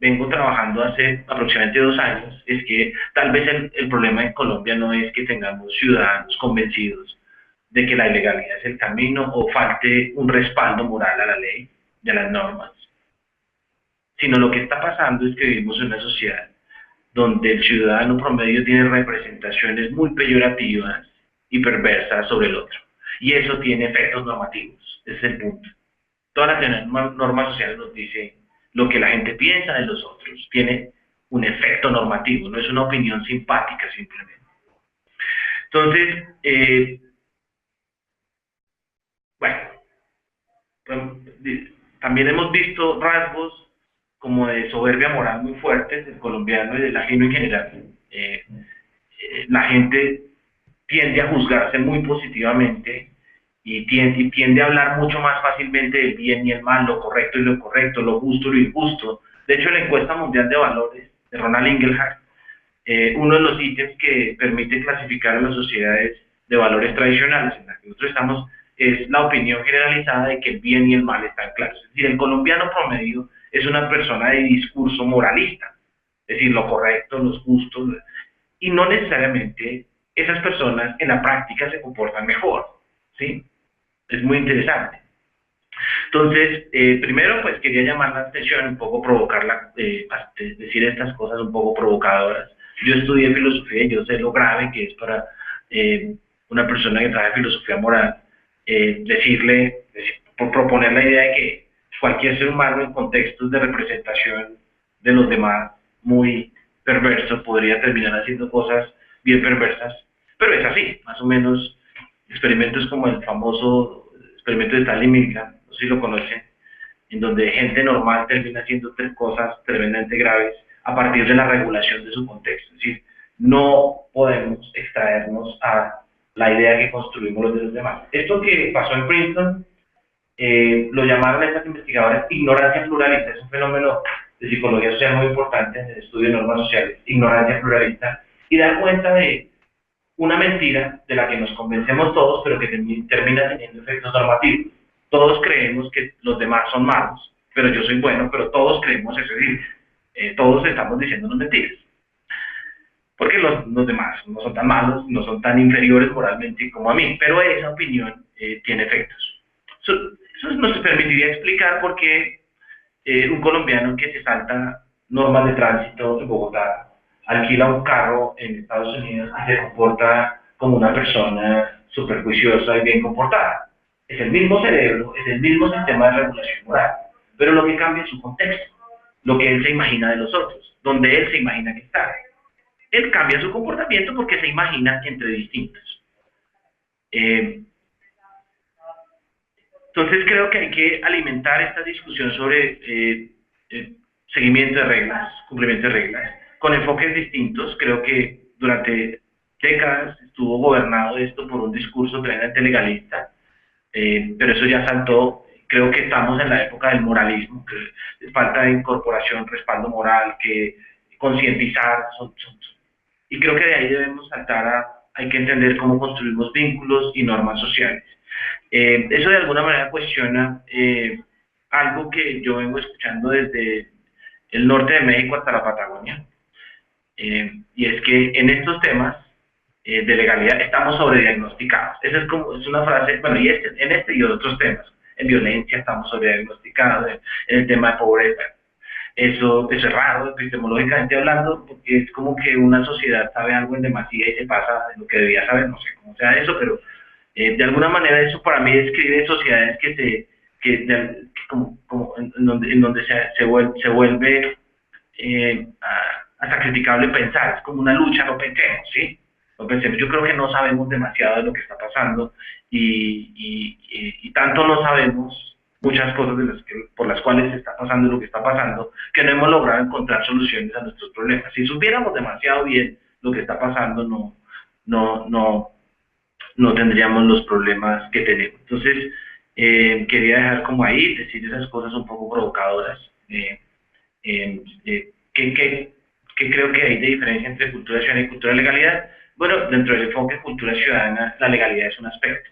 S5: vengo trabajando hace aproximadamente 2 años es que tal vez el problema en Colombia no es que tengamos ciudadanos convencidos de que la ilegalidad es el camino o falte un respaldo moral a la ley y a las normas, sino lo que está pasando es que vivimos en una sociedad donde el ciudadano promedio tiene representaciones muy peyorativas y perversas sobre el otro, y eso tiene efectos normativos. Ese es el punto. Todas las normas sociales nos dicen lo que la gente piensa de los otros, tiene un efecto normativo, no es una opinión simpática simplemente. Entonces, también hemos visto rasgos como de soberbia moral muy fuertes del colombiano y del latino en general. La gente tiende a juzgarse muy positivamente y tiende a hablar mucho más fácilmente del bien y el mal, lo correcto y lo incorrecto, lo justo y lo injusto. De hecho, la encuesta mundial de valores de Ronald Inglehart, uno de los ítems que permite clasificar a las sociedades de valores tradicionales en las que nosotros estamos es la opinión generalizada de que el bien y el mal están claros. Es decir, el colombiano promedio es una persona de discurso moralista, es decir, lo correcto, los justos, y no necesariamente esas personas en la práctica se comportan mejor, ¿sí? Es muy interesante. Entonces, primero, pues quería llamar la atención, un poco provocarla, decir estas cosas un poco provocadoras. Yo estudié filosofía y yo sé lo grave que es para una persona que trabaja filosofía moral, por proponer la idea de que cualquier ser humano en contextos de representación de los demás muy perverso podría terminar haciendo cosas bien perversas, pero es así, más o menos. Experimentos como el famoso experimento de Stanley Milgram, no sé si lo conocen, en donde gente normal termina haciendo cosas tremendamente graves a partir de la regulación de su contexto. Es decir, no podemos extraernos a la idea que construimos los de los demás. Esto que pasó en Princeton, lo llamaron estas investigadoras ignorancia pluralista. Es un fenómeno de psicología social muy importante en el estudio de normas sociales, ignorancia pluralista, y dar cuenta de una mentira de la que nos convencemos todos, pero que termina teniendo efectos normativos. Todos creemos que los demás son malos, pero yo soy bueno, pero todos creemos eso, es decir, todos estamos diciéndonos mentiras. Porque los demás no son tan malos, no son tan inferiores moralmente como a mí, pero esa opinión tiene efectos. Eso nos permitiría explicar por qué un colombiano que se salta normas de tránsito en Bogotá alquila un carro en Estados Unidos y se comporta como una persona súper juiciosa y bien comportada. Es el mismo cerebro, es el mismo sistema de regulación moral, pero lo que cambia es su contexto. lo que él se imagina de los otros, donde él se imagina que está. Él cambia su comportamiento porque se imagina entre distintos. Entonces creo que hay que alimentar esta discusión sobre seguimiento de reglas, cumplimiento de reglas, con enfoques distintos. Creo que durante décadas estuvo gobernado esto por un discurso tremendamente legalista, pero eso ya saltó. Creo que estamos en la época del moralismo, que falta de incorporación, respaldo moral, que concientizar, y creo que de ahí debemos saltar hay que entender cómo construimos vínculos y normas sociales. Eso de alguna manera cuestiona algo que yo vengo escuchando desde el norte de México hasta la Patagonia, y es que en estos temas de legalidad estamos sobrediagnosticados. Esa es una frase, bueno, y en este y otros temas. En violencia estamos sobrediagnosticados, en el tema de pobreza. Eso es raro, epistemológicamente hablando, porque es como que una sociedad sabe algo en demasía y se pasa de lo que debía saber, no sé cómo sea eso, pero de alguna manera eso para mí describe sociedades en donde se vuelve a sacrificable pensar. Es como una lucha, no pensemos, ¿sí? No pensemos. Yo creo que no sabemos demasiado de lo que está pasando y tanto no sabemos muchas cosas por las cuales está pasando lo que está pasando, que no hemos logrado encontrar soluciones a nuestros problemas. Si supiéramos demasiado bien lo que está pasando, no tendríamos los problemas que tenemos. Entonces, quería dejar como ahí, decir esas cosas un poco provocadoras. ¿Qué creo que hay de diferencia entre cultura ciudadana y cultura de legalidad? Bueno, dentro del enfoque de cultura ciudadana, la legalidad es un aspecto.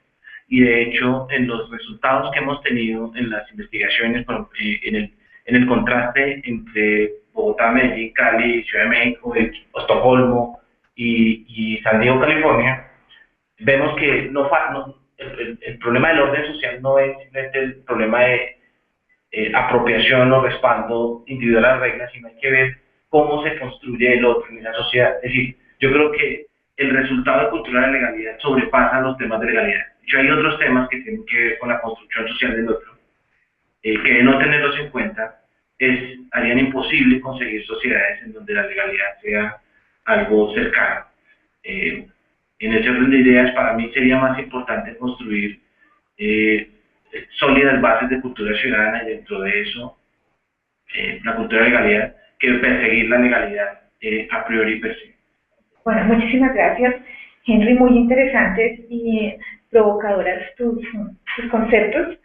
S5: Y de hecho, en los resultados que hemos tenido en las investigaciones, en el contraste entre Bogotá, Medellín, Cali, Ciudad de México, Estocolmo y San Diego, California, vemos que el problema del orden social no es simplemente el problema de apropiación o respaldo individual a las reglas, sino hay que ver cómo se construye el otro en esa sociedad. Es decir, yo creo que el resultado de cultura de legalidad sobrepasa los temas de legalidad. De hay otros temas que tienen que ver con la construcción social del otro, que de no tenerlos en cuenta harían imposible conseguir sociedades en donde la legalidad sea algo cercano. En ese orden de ideas, para mí sería más importante construir sólidas bases de cultura ciudadana y dentro de eso la cultura de legalidad, que perseguir la legalidad a priori per se.
S1: Bueno, muchísimas gracias, Henry, muy interesantes y provocadoras tus conceptos.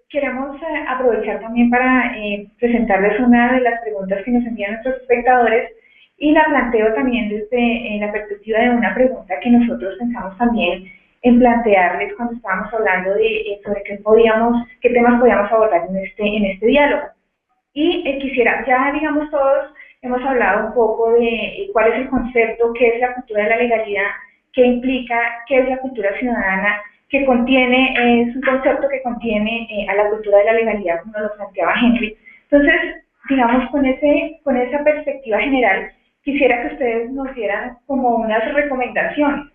S1: Queremos aprovechar también para presentarles una de las preguntas que nos envían nuestros espectadores y la planteo también desde la perspectiva de una pregunta que nosotros pensamos también en plantearles cuando estábamos hablando sobre qué temas podíamos abordar en este diálogo. Y quisiera, ya digamos todos hemos hablado un poco de cuál es el concepto, qué es la cultura de la legalidad, qué implica, qué es la cultura ciudadana, que contiene, es un concepto que contiene a la cultura de la legalidad, como lo planteaba Henry. Entonces, digamos, con esa perspectiva general, quisiera que ustedes nos dieran como unas recomendaciones,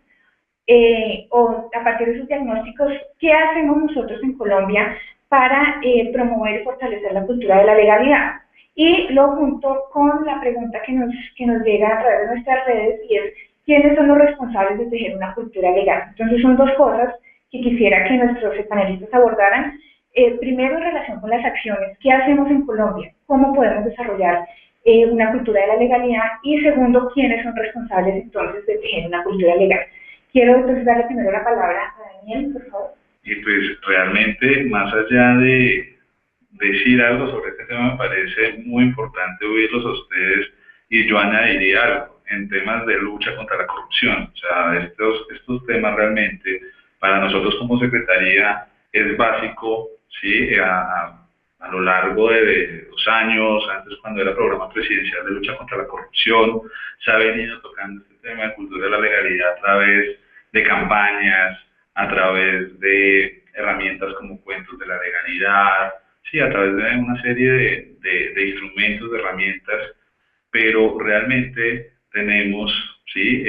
S1: o a partir de sus diagnósticos, ¿qué hacemos nosotros en Colombia para promover y fortalecer la cultura de la legalidad? Y lo junto con la pregunta que nos llega a través de nuestras redes, y es, ¿quiénes son los responsables de tejer una cultura legal? Entonces son dos cosas que quisiera que nuestros panelistas abordaran. Primero, en relación con las acciones, ¿qué hacemos en Colombia? ¿Cómo podemos desarrollar una cultura de la legalidad? Y segundo, ¿quiénes son responsables entonces de tejer una cultura legal? Quiero entonces darle primero la palabra a Daniel, por favor.
S2: Y pues realmente, más allá de decir algo sobre este tema, me parece muy importante oírlos a ustedes, y yo añadiría algo en temas de lucha contra la corrupción. O sea, estos temas realmente para nosotros como Secretaría es básico, ¿sí? A lo largo de los años, antes cuando era programa presidencial de lucha contra la corrupción, se ha venido tocando este tema de cultura de la legalidad a través de campañas, a través de herramientas como cuentos de la legalidad, sí, a través de una serie de instrumentos, de herramientas, pero realmente tenemos, sí,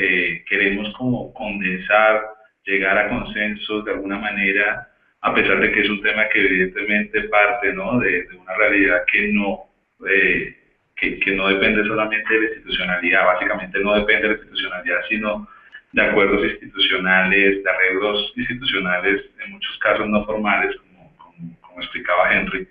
S2: queremos como condensar, llegar a consensos de alguna manera, a pesar de que es un tema que evidentemente parte, ¿no?, de una realidad que no que no depende solamente de la institucionalidad, básicamente no depende de la institucionalidad, sino de acuerdos institucionales, de arreglos institucionales, en muchos casos no formales, como explicaba Henry.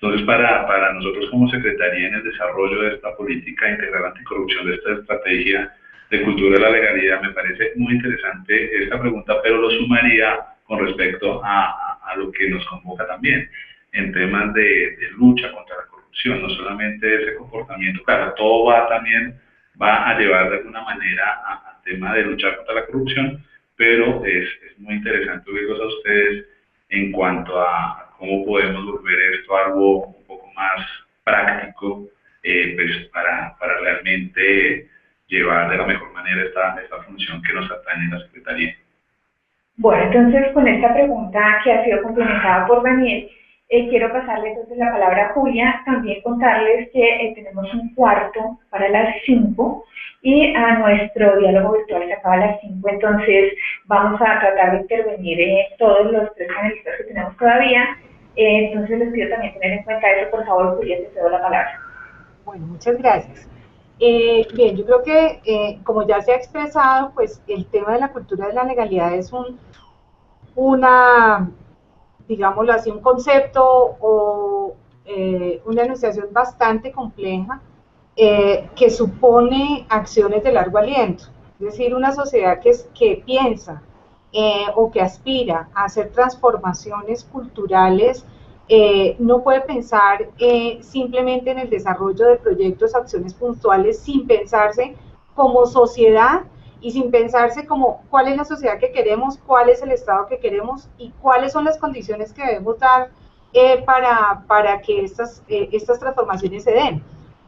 S2: Entonces, para nosotros como Secretaría en el desarrollo de esta política integral anticorrupción, de esta estrategia de cultura de la legalidad, me parece muy interesante esta pregunta, pero lo sumaría con respecto a lo que nos convoca también, en temas de lucha contra la corrupción, no solamente ese comportamiento, claro, todo también va a llevar de alguna manera al tema de luchar contra la corrupción, pero es muy interesante oírlos a ustedes en cuanto a cómo podemos volver esto algo un poco más práctico, pues para realmente llevar de la mejor manera esta función que nos atañe en la Secretaría.
S1: Bueno, entonces con esta pregunta que ha sido complementada por Daniel, quiero pasarle entonces la palabra a Julia, también contarles que tenemos un cuarto para las 5 y a nuestro diálogo virtual se acaba a las 5, entonces vamos a tratar de intervenir todos los 3 panelistas que tenemos todavía, entonces les pido también tener en cuenta eso, por favor, Julia, te cedo la palabra.
S4: Bueno, muchas gracias. Bien, yo creo que como ya se ha expresado, pues el tema de la cultura de la legalidad es digámoslo así, un concepto o una enunciación bastante compleja que supone acciones de largo aliento. Es decir, una sociedad que piensa o que aspira a hacer transformaciones culturales no puede pensar simplemente en el desarrollo de proyectos, acciones puntuales, sin pensarse como sociedad y sin pensarse como cuál es la sociedad que queremos, cuál es el Estado que queremos y cuáles son las condiciones que debemos dar para que estas transformaciones se den.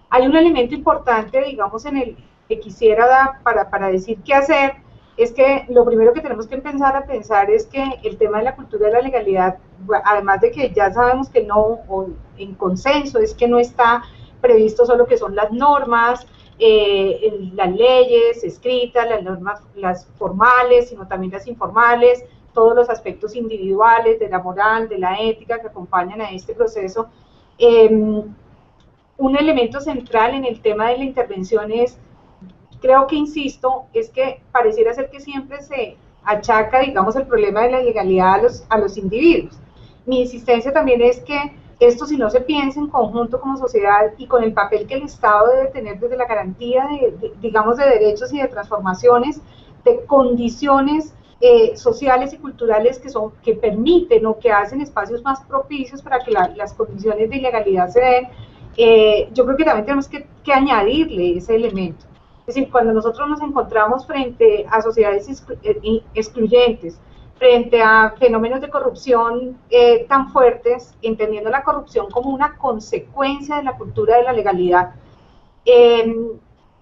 S4: Hay un elemento importante, digamos, en el que quisiera dar para decir qué hacer, es que lo primero que tenemos que empezar a pensar es que el tema de la cultura de la legalidad, además de que ya sabemos que no, o en consenso, es que no está previsto solo que son las normas, las leyes escritas, las normas las formales, sino también las informales, todos los aspectos individuales de la moral, de la ética que acompañan a este proceso. Un elemento central en el tema de la intervención es, creo que insisto, es que pareciera ser que siempre se achaca, digamos, el problema de la ilegalidad a los individuos. Mi insistencia también es que esto, si no se piensa en conjunto como sociedad y con el papel que el Estado debe tener desde la garantía digamos, de derechos y de transformaciones, de condiciones sociales y culturales que permiten o que hacen espacios más propicios para que las condiciones de ilegalidad se den, yo creo que también tenemos que añadirle ese elemento. Es decir, cuando nosotros nos encontramos frente a sociedades excluyentes, frente a fenómenos de corrupción tan fuertes, entendiendo la corrupción como una consecuencia de la cultura de la legalidad,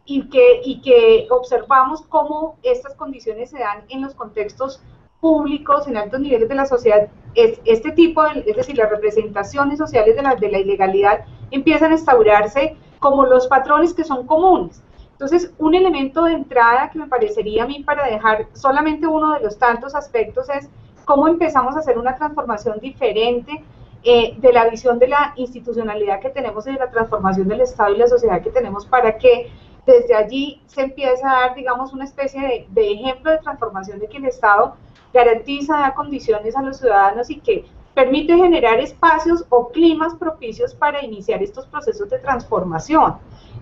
S4: y que observamos cómo estas condiciones se dan en los contextos públicos, en altos niveles de la sociedad, este tipo, es decir, las representaciones sociales de la ilegalidad empiezan a instaurarse como los patrones que son comunes. Entonces, un elemento de entrada que me parecería a mí para dejar solamente uno de los tantos aspectos es cómo empezamos a hacer una transformación diferente de la visión de la institucionalidad que tenemos y de la transformación del Estado y la sociedad que tenemos para que desde allí se empiece a dar, digamos, una especie de ejemplo de transformación de que el Estado garantiza, da condiciones a los ciudadanos y que permite generar espacios o climas propicios para iniciar estos procesos de transformación.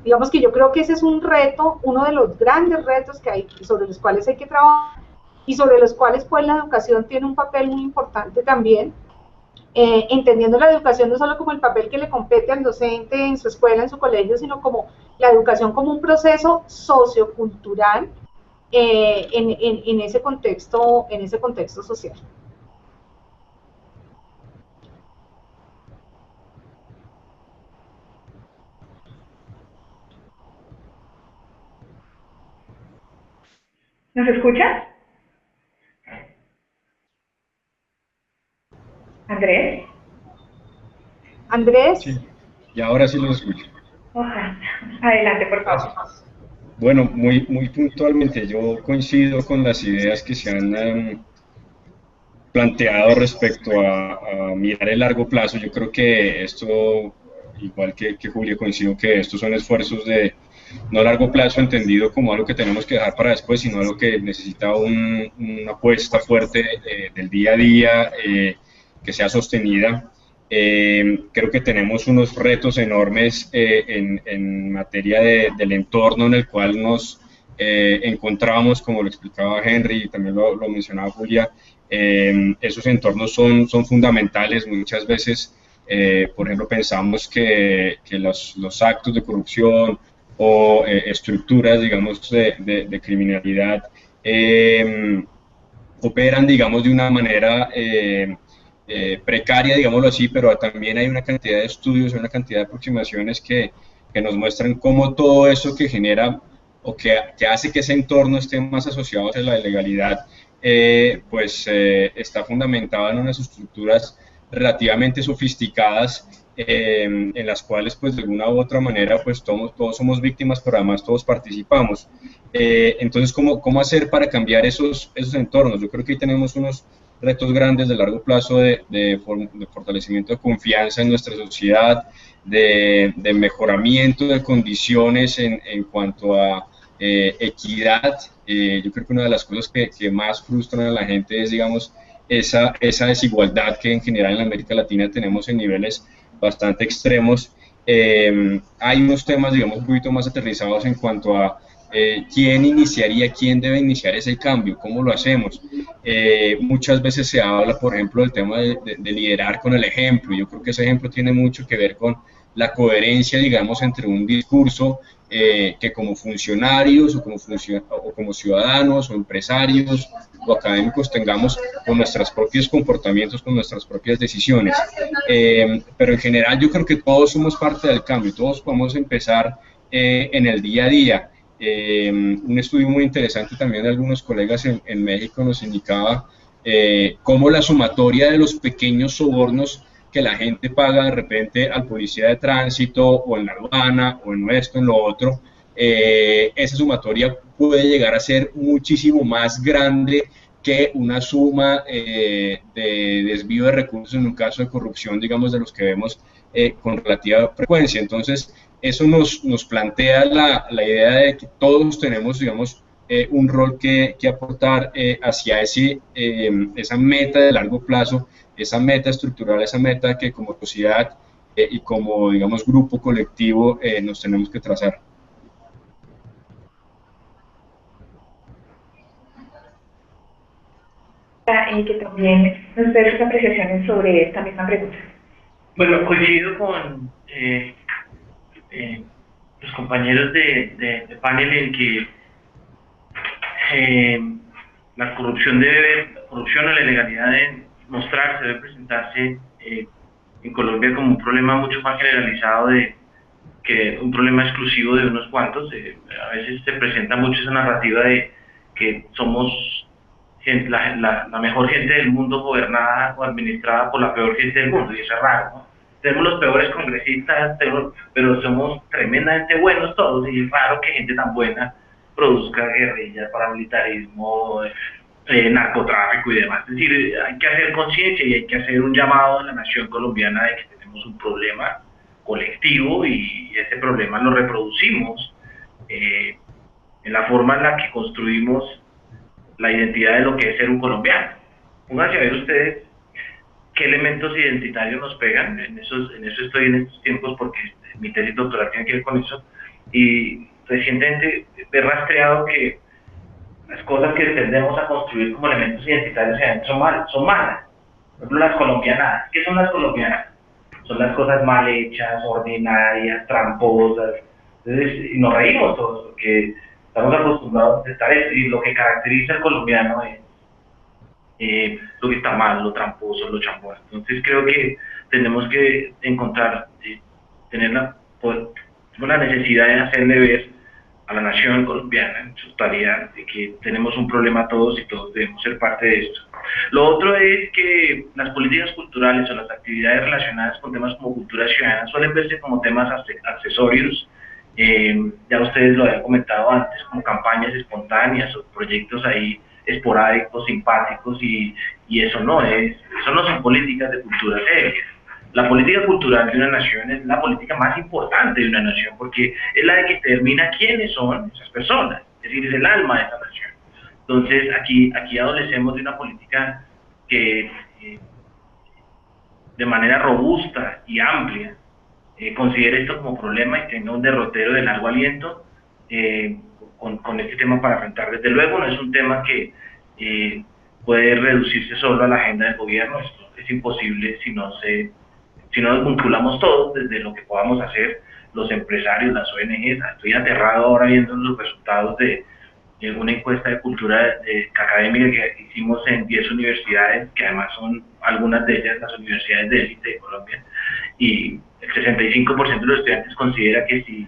S4: Digamos que yo creo que ese es un reto, uno de los grandes retos que hay, sobre los cuales hay que trabajar y sobre los cuales pues la educación tiene un papel muy importante también, entendiendo la educación no solo como el papel que le compete al docente en su escuela, en su colegio, sino como la educación como un proceso sociocultural en ese contexto social.
S1: ¿Nos escuchas? ¿Andrés?
S4: ¿Andrés?
S3: Sí, y ahora sí los escucho.
S1: Ojalá. Adelante, por favor.
S3: Bueno, muy puntualmente, yo coincido con las ideas que se han planteado respecto a mirar el largo plazo. Yo creo que esto igual que Julia, coincido que estos son esfuerzos de no a largo plazo entendido como algo que tenemos que dejar para después, sino algo que necesita una apuesta fuerte del día a día, que sea sostenida. Creo que tenemos unos retos enormes en materia del entorno en el cual nos encontramos, como lo explicaba Henry y también lo mencionaba Julia. Esos entornos son fundamentales. Muchas veces, por ejemplo, pensamos que los actos de corrupción o estructuras, digamos, de criminalidad operan, digamos, de una manera precaria, digámoslo así, pero también hay una cantidad de estudios, una cantidad de aproximaciones que nos muestran cómo todo eso que genera o que hace que ese entorno esté más asociado a la ilegalidad, está fundamentado en unas estructuras relativamente sofisticadas, en las cuales pues de alguna u otra manera pues todos somos víctimas, pero además todos participamos. Entonces, ¿cómo hacer para cambiar esos entornos? Yo creo que ahí tenemos unos retos grandes de largo plazo de fortalecimiento de confianza en nuestra sociedad, de mejoramiento de condiciones en cuanto a equidad. Yo creo que una de las cosas que más frustran a la gente es, digamos, esa desigualdad que en general en América Latina tenemos en niveles bastante extremos. Hay unos temas, digamos, un poquito más aterrizados en cuanto a quién debe iniciar ese cambio, cómo lo hacemos. Muchas veces se habla, por ejemplo, del tema de liderar con el ejemplo. Yo creo que ese ejemplo tiene mucho que ver con la coherencia, digamos, entre un discurso que como funcionarios o como ciudadanos o empresarios o académicos tengamos con nuestros propios comportamientos, con nuestras propias decisiones. Pero en general yo creo que todos somos parte del cambio, todos podemos empezar en el día a día. Un estudio muy interesante también de algunos colegas en México nos indicaba cómo la sumatoria de los pequeños sobornos que la gente paga de repente al policía de tránsito o en la aduana o en esto, en lo otro, esa sumatoria puede llegar a ser muchísimo más grande que una suma de desvío de recursos en un caso de corrupción, digamos, de los que vemos con relativa frecuencia. Entonces, eso nos plantea la idea de que todos tenemos, digamos, un rol que aportar hacia esa meta de largo plazo, esa meta estructural, esa meta que como sociedad y como, digamos, grupo colectivo nos tenemos que trazar.
S1: Y que también nos dé sus apreciaciones sobre esta misma pregunta.
S5: Bueno, coincido con los compañeros de panel en que la corrupción o la ilegalidad debe mostrarse, debe presentarse en Colombia como un problema mucho más generalizado que un problema exclusivo de unos cuantos. A veces se presenta mucho esa narrativa de que somos la mejor gente del mundo gobernada o administrada por la peor gente del mundo, y eso es raro, ¿no? Tenemos los peores congresistas, pero somos tremendamente buenos todos, y es raro que gente tan buena produzca guerrillas, paramilitarismo, narcotráfico y demás. Es decir, hay que hacer conciencia y hay que hacer un llamado a la nación colombiana de que tenemos un problema colectivo y ese problema lo reproducimos en la forma en la que construimos la identidad de lo que es ser un colombiano. Pónganse a ver ustedes qué elementos identitarios nos pegan. En eso estoy en estos tiempos porque mi tesis doctoral tiene que ver con eso, y recientemente he rastreado que las cosas que tendemos a construir como elementos identitarios son malas. Por ejemplo, las colombianadas. ¿Qué son las colombianas? Son las cosas mal hechas, ordinarias, tramposas. Entonces, y nos reímos todos porque estamos acostumbrados a estar eso, y lo que caracteriza al colombiano es lo que está mal, lo tramposo, lo chambón. Entonces creo que tenemos que encontrar, tener la necesidad de hacerle ver a la nación colombiana en su totalidad de que tenemos un problema todos y todos debemos ser parte de esto. Lo otro es que las políticas culturales o las actividades relacionadas con temas como cultura ciudadana suelen verse como temas accesorios. Ya ustedes lo habían comentado antes, como campañas espontáneas o proyectos ahí esporádicos, simpáticos, y eso no son políticas de cultura serias. la política cultural de una nación es la política más importante de una nación, porque es la de que determina quiénes son esas personas, es decir, es el alma de esa nación. Entonces, aquí adolecemos de una política que de manera robusta y amplia considere esto como problema y tenga un derrotero de largo aliento con este tema para enfrentar. Desde luego no es un tema que puede reducirse solo a la agenda del gobierno, esto es imposible si no nos vinculamos todos desde lo que podamos hacer los empresarios, las ONGs. Estoy aterrado ahora viendo los resultados de una encuesta de cultura académica que hicimos en 10 universidades, que además son algunas de ellas las universidades de élite de Colombia, y el 65% de los estudiantes considera que si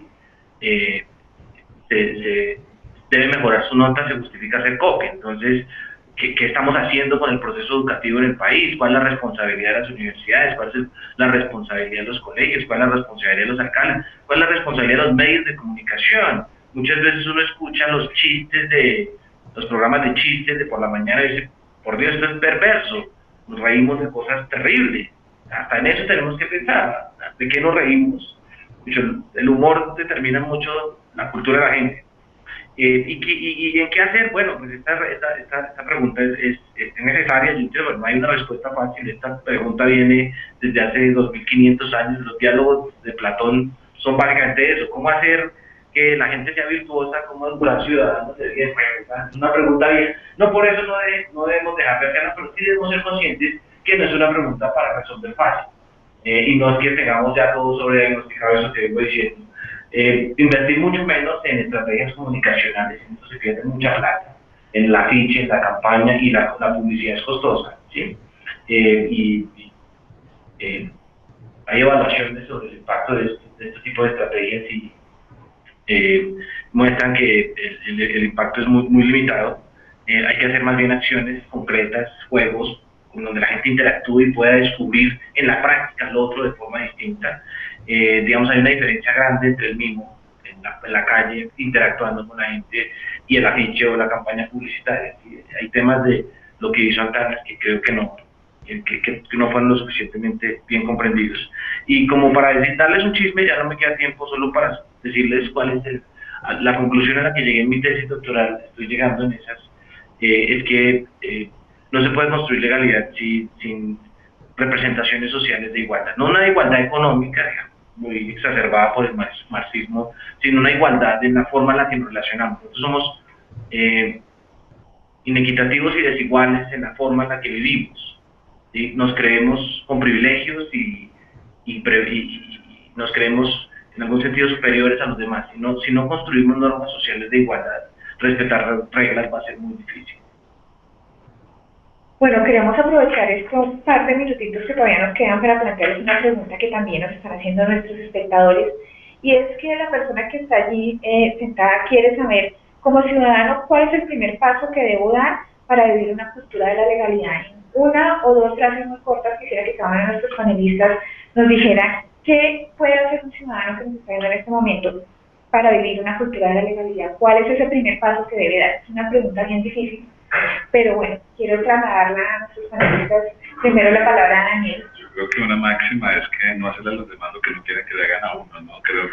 S5: se debe mejorar su nota se justifica hacer copia. Entonces, ¿qué estamos haciendo con el proceso educativo en el país? ¿Cuál es la responsabilidad de las universidades? ¿Cuál es la responsabilidad de los colegios? ¿Cuál es la responsabilidad de los alcaldes? ¿Cuál es la responsabilidad de los medios de comunicación? Muchas veces uno escucha los chistes los programas de chistes de por la mañana y dice, por Dios, esto es perverso, nos reímos de cosas terribles. Hasta en eso tenemos que pensar, ¿de qué nos reímos? El humor determina mucho la cultura de la gente. ¿Y en qué hacer? Bueno, pues esta pregunta es necesaria. No hay una respuesta fácil. Esta pregunta viene desde hace 2500 años. Los diálogos de Platón son básicamente eso: ¿cómo hacer que la gente sea virtuosa? ¿Cómo educar ciudadanos de bien? Es una pregunta bien. No por eso no debemos dejar de hacerla, pero sí debemos ser conscientes que no es una pregunta para resolver fácil. Y no es que tengamos ya todo sobrediagnosticado, eso que vengo diciendo. Invertir mucho menos en estrategias comunicacionales, en eso se pierde mucha plata, en la afiche, en la campaña, y la publicidad es costosa, ¿sí? Hay evaluaciones sobre el impacto de este tipo de estrategias y muestran que el impacto es muy limitado. Hay que hacer más bien acciones concretas, juegos, donde la gente interactúe y pueda descubrir en la práctica lo otro de forma distinta. Digamos, hay una diferencia grande entre el mimo en la calle, interactuando con la gente, y el afiche o la campaña publicitaria. Hay temas de lo que hizo Antanas que creo que no fueron lo suficientemente bien comprendidos. Y como para darles un chisme, ya no me queda tiempo, solo para decirles cuál es la conclusión a la que llegué en mi tesis doctoral. Estoy llegando en esas, es que no se puede construir legalidad sin representaciones sociales de igualdad. No una igualdad económica, digamos, muy exacerbada por el marxismo, sino una igualdad en la forma en la que nos relacionamos. Nosotros somos inequitativos y desiguales en la forma en la que vivimos, ¿sí? Nos creemos con privilegios y nos creemos en algún sentido superiores a los demás. Si no construimos normas sociales de igualdad, respetar reglas va a ser muy difícil.
S1: Bueno, queremos aprovechar estos par de minutitos que todavía nos quedan para plantearles una pregunta que también nos están haciendo nuestros espectadores, y es que la persona que está allí sentada quiere saber, como ciudadano, cuál es el primer paso que debo dar para vivir una cultura de la legalidad. En una o dos frases muy cortas, quisiera que cada uno de nuestros panelistas nos dijera qué puede hacer un ciudadano que nos está viendo en este momento para vivir una cultura de la legalidad. ¿Cuál es ese primer paso que debe dar? Es una pregunta bien difícil. Pero bueno, quiero trasladarla a nuestros panelistas. Primero la palabra a Daniel.
S2: Yo creo que una máxima es que no hacerle a los demás lo que no quieren que le hagan a uno, ¿no? Creo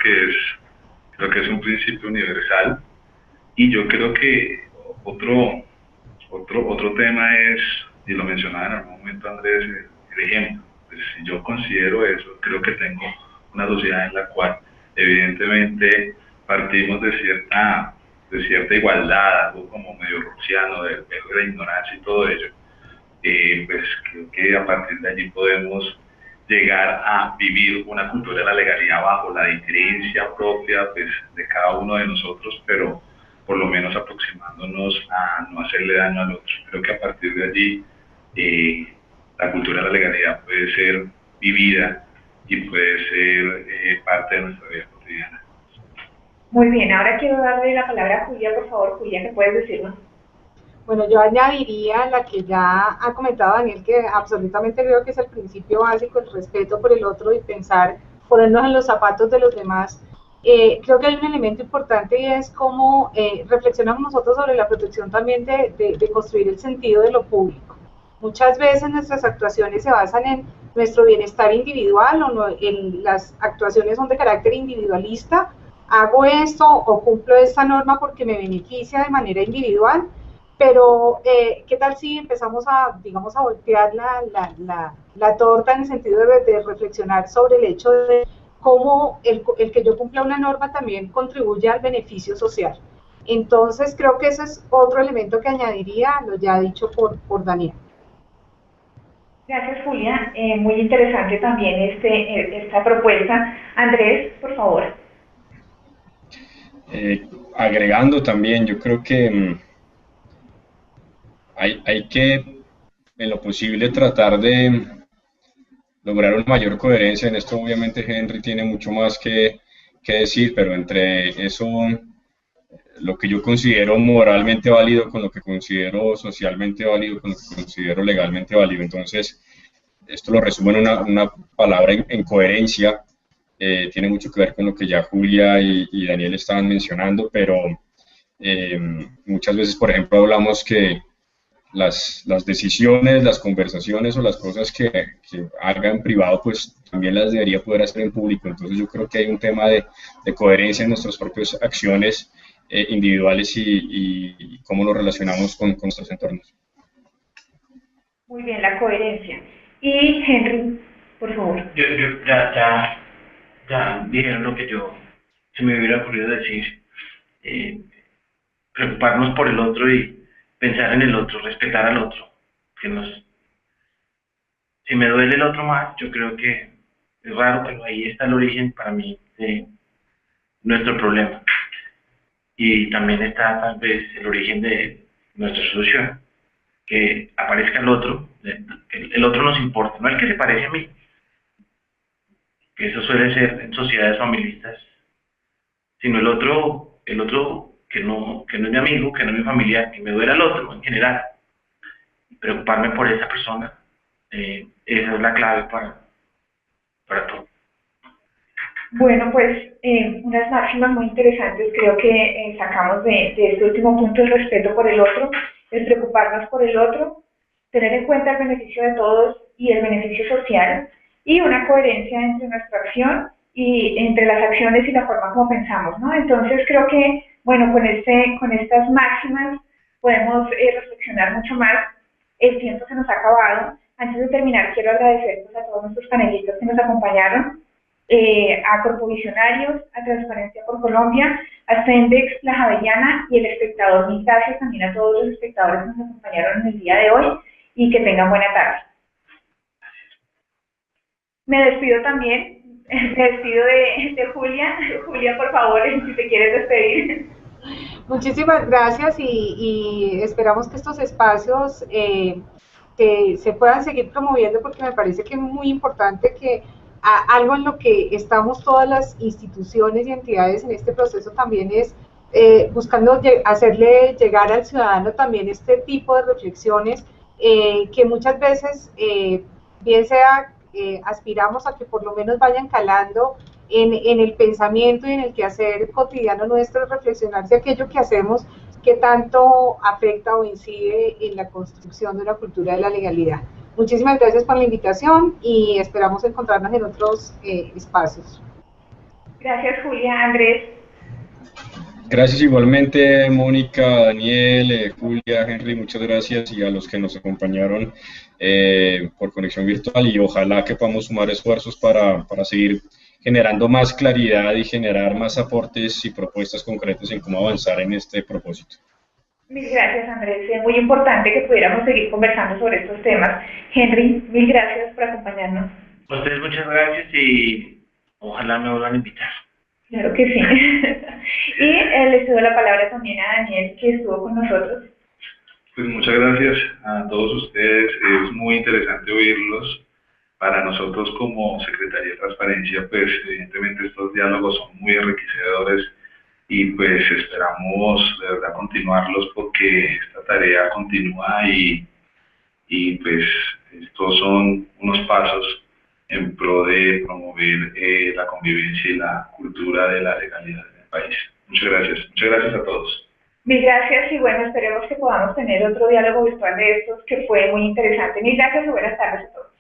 S2: que es un principio universal, y yo creo que otro tema es, y lo mencionaba en algún momento Andrés, el ejemplo. Pues, si yo considero eso, creo que tengo una sociedad en la cual evidentemente partimos de cierta igualdad, algo como medio rusiano, de la ignorancia y todo ello. Pues creo que a partir de allí podemos llegar a vivir una cultura de la legalidad bajo la diferencia propia, pues, de cada uno de nosotros, pero por lo menos aproximándonos a no hacerle daño al otro. Creo que a partir de allí la cultura de la legalidad puede ser vivida y puede ser parte de nuestra vida cotidiana.
S1: Muy bien, ahora quiero darle la palabra a Julia. Por favor, Julia, ¿qué puedes decirnos?
S4: Bueno, yo añadiría la que ya ha comentado Daniel, que absolutamente creo que es el principio básico, el respeto por el otro y pensar, ponernos en los zapatos de los demás. Creo que hay un elemento importante, y es cómo reflexionamos nosotros sobre la protección también de construir el sentido de lo público. Muchas veces nuestras actuaciones se basan en nuestro bienestar individual o no, las actuaciones son de carácter individualista, hago esto o cumplo esta norma porque me beneficia de manera individual, pero ¿qué tal si empezamos a, digamos, a voltear la torta en el sentido de reflexionar sobre el hecho de cómo el que yo cumpla una norma también contribuye al beneficio social? Entonces creo que ese es otro elemento que añadiría a lo ya dicho por Daniel.
S1: Gracias, Julia. Muy interesante también esta propuesta. Andrés, por favor.
S3: Agregando también, yo creo que hay que, en lo posible, tratar de lograr una mayor coherencia. En esto, obviamente, Henry tiene mucho más que decir, pero entre eso, lo que yo considero moralmente válido con lo que considero socialmente válido, con lo que considero legalmente válido. Entonces, esto lo resumo en una palabra en coherencia. Tiene mucho que ver con lo que ya Julia y Daniel estaban mencionando, pero muchas veces, por ejemplo, hablamos que las decisiones, las conversaciones o las cosas que haga en privado, pues también las debería poder hacer en público. Entonces yo creo que hay un tema de coherencia en nuestras propias acciones individuales y cómo nos relacionamos con nuestros entornos.
S1: Muy bien, la coherencia. Y Henry, por favor.
S5: Ya dijeron lo que se me hubiera ocurrido decir. Preocuparnos por el otro y pensar en el otro, respetar al otro. Si me duele el otro más, yo creo que es raro, pero ahí está el origen para mí de nuestro problema. Y también está tal vez el origen de nuestra solución. Que aparezca el otro, que el otro nos importa, no el que se parece a mí. Que eso suele ser en sociedades familistas, sino el otro que no es mi amigo, que no es mi familiar, que me duele al otro en general. Preocuparme por esa persona, esa es la clave para todo.
S1: Bueno, pues unas máximas muy interesantes creo que sacamos de este último punto: el respeto por el otro, el preocuparnos por el otro, tener en cuenta el beneficio de todos y el beneficio social, y una coherencia entre nuestra acción y entre las acciones y la forma como pensamos, ¿no? Entonces creo que, bueno, con estas máximas podemos reflexionar mucho más. El tiempo se nos ha acabado. Antes de terminar, quiero agradecer a todos nuestros panelistas que nos acompañaron, a Corpovisionarios, a Transparencia por Colombia, a Sendex, La Javeriana y El Espectador. Mil gracias también a todos los espectadores que nos acompañaron en el día de hoy, y que tengan buena tarde. Me despido también, me despido de Julia. Julia, por favor, si te quieres despedir.
S4: Muchísimas gracias y esperamos que estos espacios que se puedan seguir promoviendo, porque me parece que es muy importante que algo en lo que estamos todas las instituciones y entidades en este proceso también es buscando hacerle llegar al ciudadano también este tipo de reflexiones que muchas veces, bien sea aspiramos a que por lo menos vayan calando en el pensamiento y en el quehacer cotidiano nuestro, reflexionar si aquello que hacemos que tanto afecta o incide en la construcción de una cultura de la legalidad. Muchísimas gracias por la invitación y esperamos encontrarnos en otros espacios.
S1: Gracias, Julia. Andrés.
S3: Gracias igualmente, Mónica, Daniel, Julia, Henry, muchas gracias, y a los que nos acompañaron por conexión virtual, y ojalá que podamos sumar esfuerzos para seguir generando más claridad y generar más aportes y propuestas concretas en cómo avanzar en este propósito.
S1: Mil gracias, Andrés. Es muy importante que pudiéramos seguir conversando sobre estos temas. Henry, mil gracias por acompañarnos.
S5: A ustedes muchas gracias y ojalá me vuelvan a invitar.
S1: Claro que sí. Y le cedo la palabra también a Daniel, que estuvo con nosotros.
S2: Pues muchas gracias a todos ustedes. Es muy interesante oírlos. Para nosotros como Secretaría de Transparencia, pues evidentemente estos diálogos son muy enriquecedores, y pues esperamos de verdad continuarlos, porque esta tarea continúa y pues estos son unos pasos en pro de promover la convivencia y la cultura de la legalidad en el país. Muchas gracias a todos.
S1: Mil gracias, y bueno, esperemos que podamos tener otro diálogo virtual de estos, que fue muy interesante. Mil gracias y buenas tardes a todos.